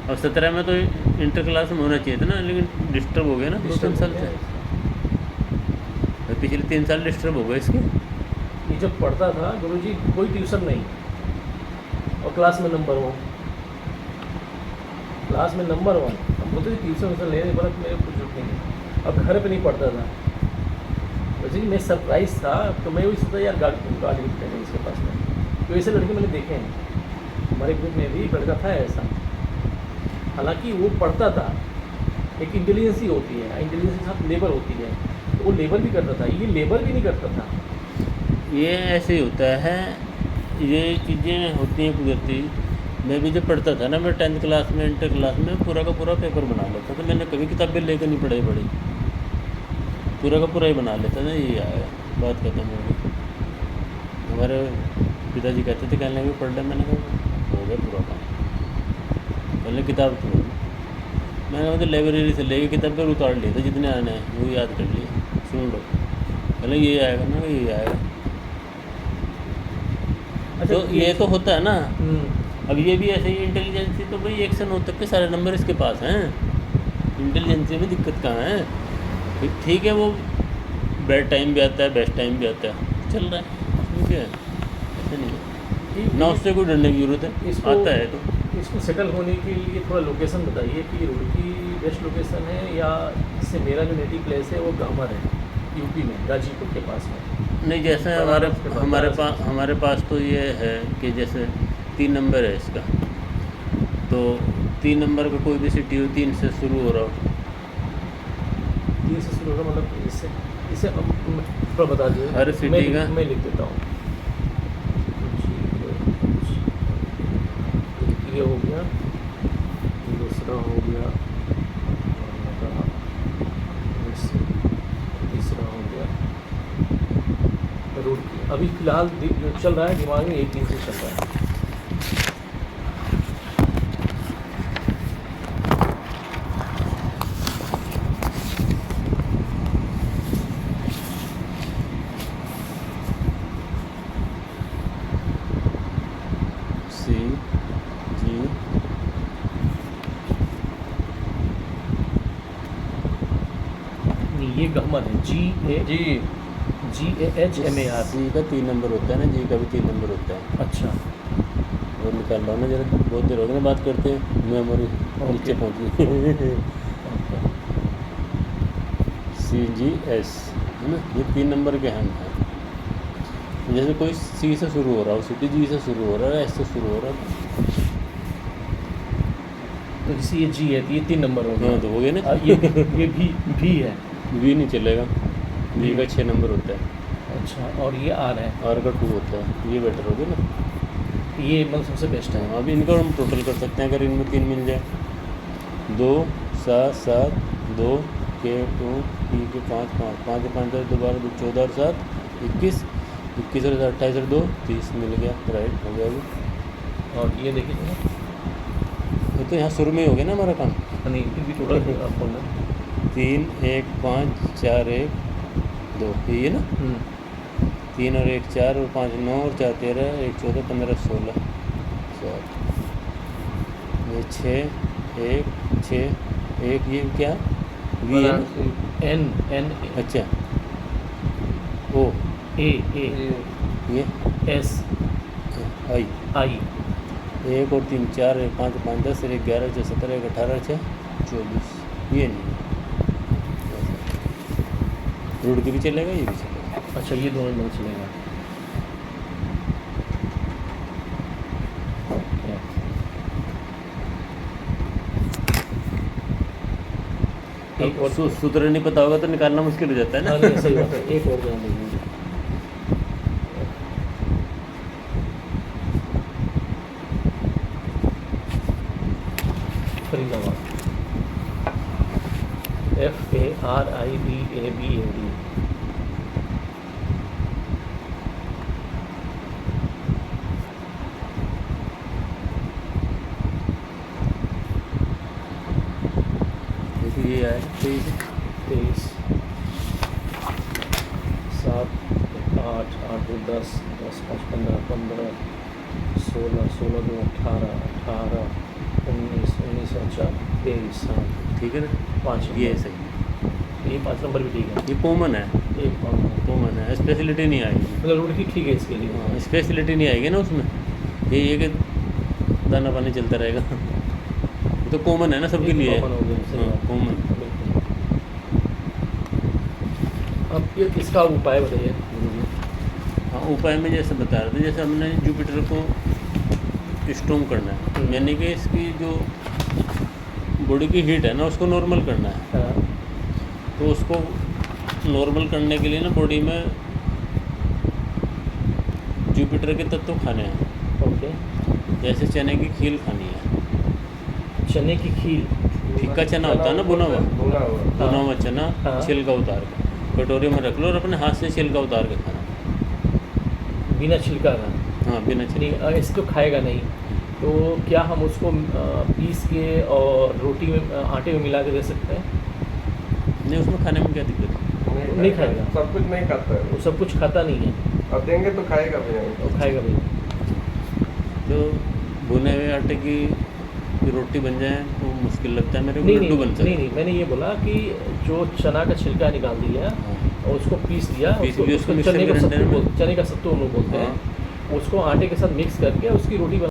और 17 में तो इंटर क्लास में होना चाहिए था ना, लेकिन डिस्टर्ब हो गया ना 2-3 साल से, और पिछले 3 साल डिस्टर्ब हो गए इसके। ये जब पढ़ता था गुरुजी कोई ट्यूशन नहीं और क्लास में नंबर 1, क्लास में नंबर 1, हम बोलते थे ट्यूशन व्यूशन लेने बोला मेरे कुछ जरूरत नहीं है, अब घर पे नहीं पढ़ता था। वैसे ही मैं सरप्राइज था, तो मैं वही सोचा यार गाड़ी लिखते हैं इसके पास में, तो ऐसे लड़के मैंने देखे हैं हमारे ग्रुप में भी, एक लड़का था ऐसा, हालांकि वो पढ़ता था, एक इंटेलिजेंसी होती है, इंटेलिजेंस के साथ लेबर होती है, तो वो लेबर भी करता था, ये लेबर भी नहीं करता था। ये ऐसे ही होता है, ये चीज़ें होती हैं कुदरती। मैं भी जब पढ़ता था ना, मैं 10th क्लास में इंटर क्लास में पूरा का पूरा पेपर बना लेता था, मैंने कभी किताबें लेकर नहीं पढ़ी, पूरा का पूरा ही बना लेता था, ये आया बात खत्म हो गई। हमारे पिताजी कहते थे कहने लगे पढ़ ले, मैंने कहा हो गया पूरा काम, पहले किताब तो मैंने मतलब लाइब्रेरी से लेके किताब पर उतार लिए थे, जितने आने हैं वो याद कर लिए, सुन लो पहले ये आएगा ना, ये आएगा। तो ये तो होता है ना। अब ये भी ऐसे ही इंटेलिजेंसी, तो भाई 1 से 9 तक के सारे नंबर इसके पास हैं, इंटेलिजेंसी में दिक्कत कहाँ है। फिर ठीक है, वो बैड टाइम भी आता है, बेस्ट टाइम भी आता है, चल रहा है, उसमें क्या है, ऐसा नहीं है ना, उससे कोई डरने की जरूरत है, आता है तो। इसको सेटल होने के लिए थोड़ा लोकेशन बताइए कि रुड़की बेस्ट लोकेशन है, या इससे मेरा जो नेटिव प्लेस है वो गामर है, यूपी में, गाजीपुर के पास में। नहीं, जैसे हमारे पास तो ये है कि जैसे 3 नंबर है इसका, तो 3 नंबर का कोई भी सिटी हो, 3 से शुरू हो रहा हो, 3 से शुरू हो रहा मतलब इससे थोड़ा बता दीजिए। हर सिटी का मैं लिख देता हूँ। ये हो गया, दूसरा हो गया, तीसरा हो गया रुड़की। अभी फिलहाल जो चल रहा है दिमाग में 1 दिन से चल रहा है। ये गहमन है, GAHMAR। जी का 3 नंबर होता है ना, जी का भी 3 नंबर होता है। अच्छा, और निकाल रहा हूँ ना जरा, बहुत देर हो गई ना बात करते हैं, मेमोरी नीचे पहुँच गई। CGS है ना, ये 3 नंबर के हैंड हैं। जैसे कोई सी से शुरू हो रहा हो, सिटी जी से शुरू हो रहा है, एस से शुरू हो रहा है, तो जैसे ये G है तो ये 3 नंबर हो गया। हाँ तो हो गया ना। ये भी है। वी नहीं चलेगा, वी का 6 नंबर होता है, अच्छा, और ये R है। आर का 2 होता है, ये बेटर हो गया ना। ये मतलब सबसे बेस्ट है। अब इनको हम टोटल कर सकते हैं, अगर इनमें 3 मिल जाए, 2 7 7 2 के 2 3 के 5 5 5 के 5 10 12 14 और 7 21 21 और 28 और 2 30 मिल गया, राइट हो गया अभी। और ये देखिए ना, ये तो यहाँ शुरू में ही हो गया ना हमारा काम। नहीं फिर भी टोटल आप बोलना। 3 1 5 4 1 2 यही है ना। 3 और 1 4 और 5 9 और 4 13 1 14 15 16 7 ये 6 1 6 1 ये क्या वी है ना? N N अच्छा ओ A ये S आई I 1 और 3 4 1 5 5 10 1 11 6 17 1 18 6 24 ये नहीं रूट के भी चलेगा, ये भी चलेगा। अच्छा, ये दोनों मिल चलेगा। एक और सूत्र नहीं पता होगा तो निकालना मुश्किल हो जाता है ना। हाँ, नहीं, सही बात है। एक और जान लेंगे। फरीदाबाद FARIDABAD। देखिए ये आया 23 23 7 8 8 2 10 10 5 15 15 16 16 2 18 18 19 19 और 4 23। हाँ, ठीक है ना, 5 ये सही है। ये 5 नंबर भी ठीक है। ये कॉमन है, एक मतलब कॉमन है, स्पेशलिटी नहीं आएगी। रूट की ठीक है इसके लिए। हाँ स्पेशलिटी नहीं आएगी ना उसमें, ये कि दाना पानी चलता रहेगा। ये तो कॉमन है ना सबके लिए। common हो गया, सही हाँ बात। कॉमन। बिल्कुल। अब ये इसका उपाय बताइए। हाँ उपाय में जैसे बता रहे थे, जैसे हमने जुपिटर को स्ट्रॉन्ग करना है, यानी कि इसकी जो बॉडी की हीट है ना उसको नॉर्मल करना है। हाँ, तो उसको नॉर्मल करने के लिए ना बॉडी में जुपिटर के तत्व खाने हैं। ओके। जैसे चने की खील खानी है, चने की खील। फीका चना होता है ना, बुना हुआ हाँ। चना, हाँ। छिलका उतार के कटोरी में रख लो और अपने हाथ से छिलका उतार के खाना। बिना छिलका का। हाँ बिना छिलका। नहीं, इसको खाएगा नहीं, तो क्या हम उसको पीस के और रोटी में आटे में मिला के दे सकते हैं? नहीं उसमें खाने में क्या दिक्कत है। नहीं खाएगा। सब कुछ नहीं खाता है वो सब कुछ खाता नहीं है, अब देंगे तो खाएगा भी नहीं। वो खाएगा भी नहीं। तो भुने हुए आटे की रोटी बन जाए तो मुश्किल लगता है मेरे को, नहीं लड्डू बन नहीं नहीं, मैंने ये बोला कि जो चना का छिलका निकाल दिया और उसको पीस दिया, पीस दिया, उसको मिक्सर चने का ग्राइंडर सत्तू में। चने का सत्तू हम लोग बोलते हैं, उसको आटे के साथ मिक्स करके उसकी रोटी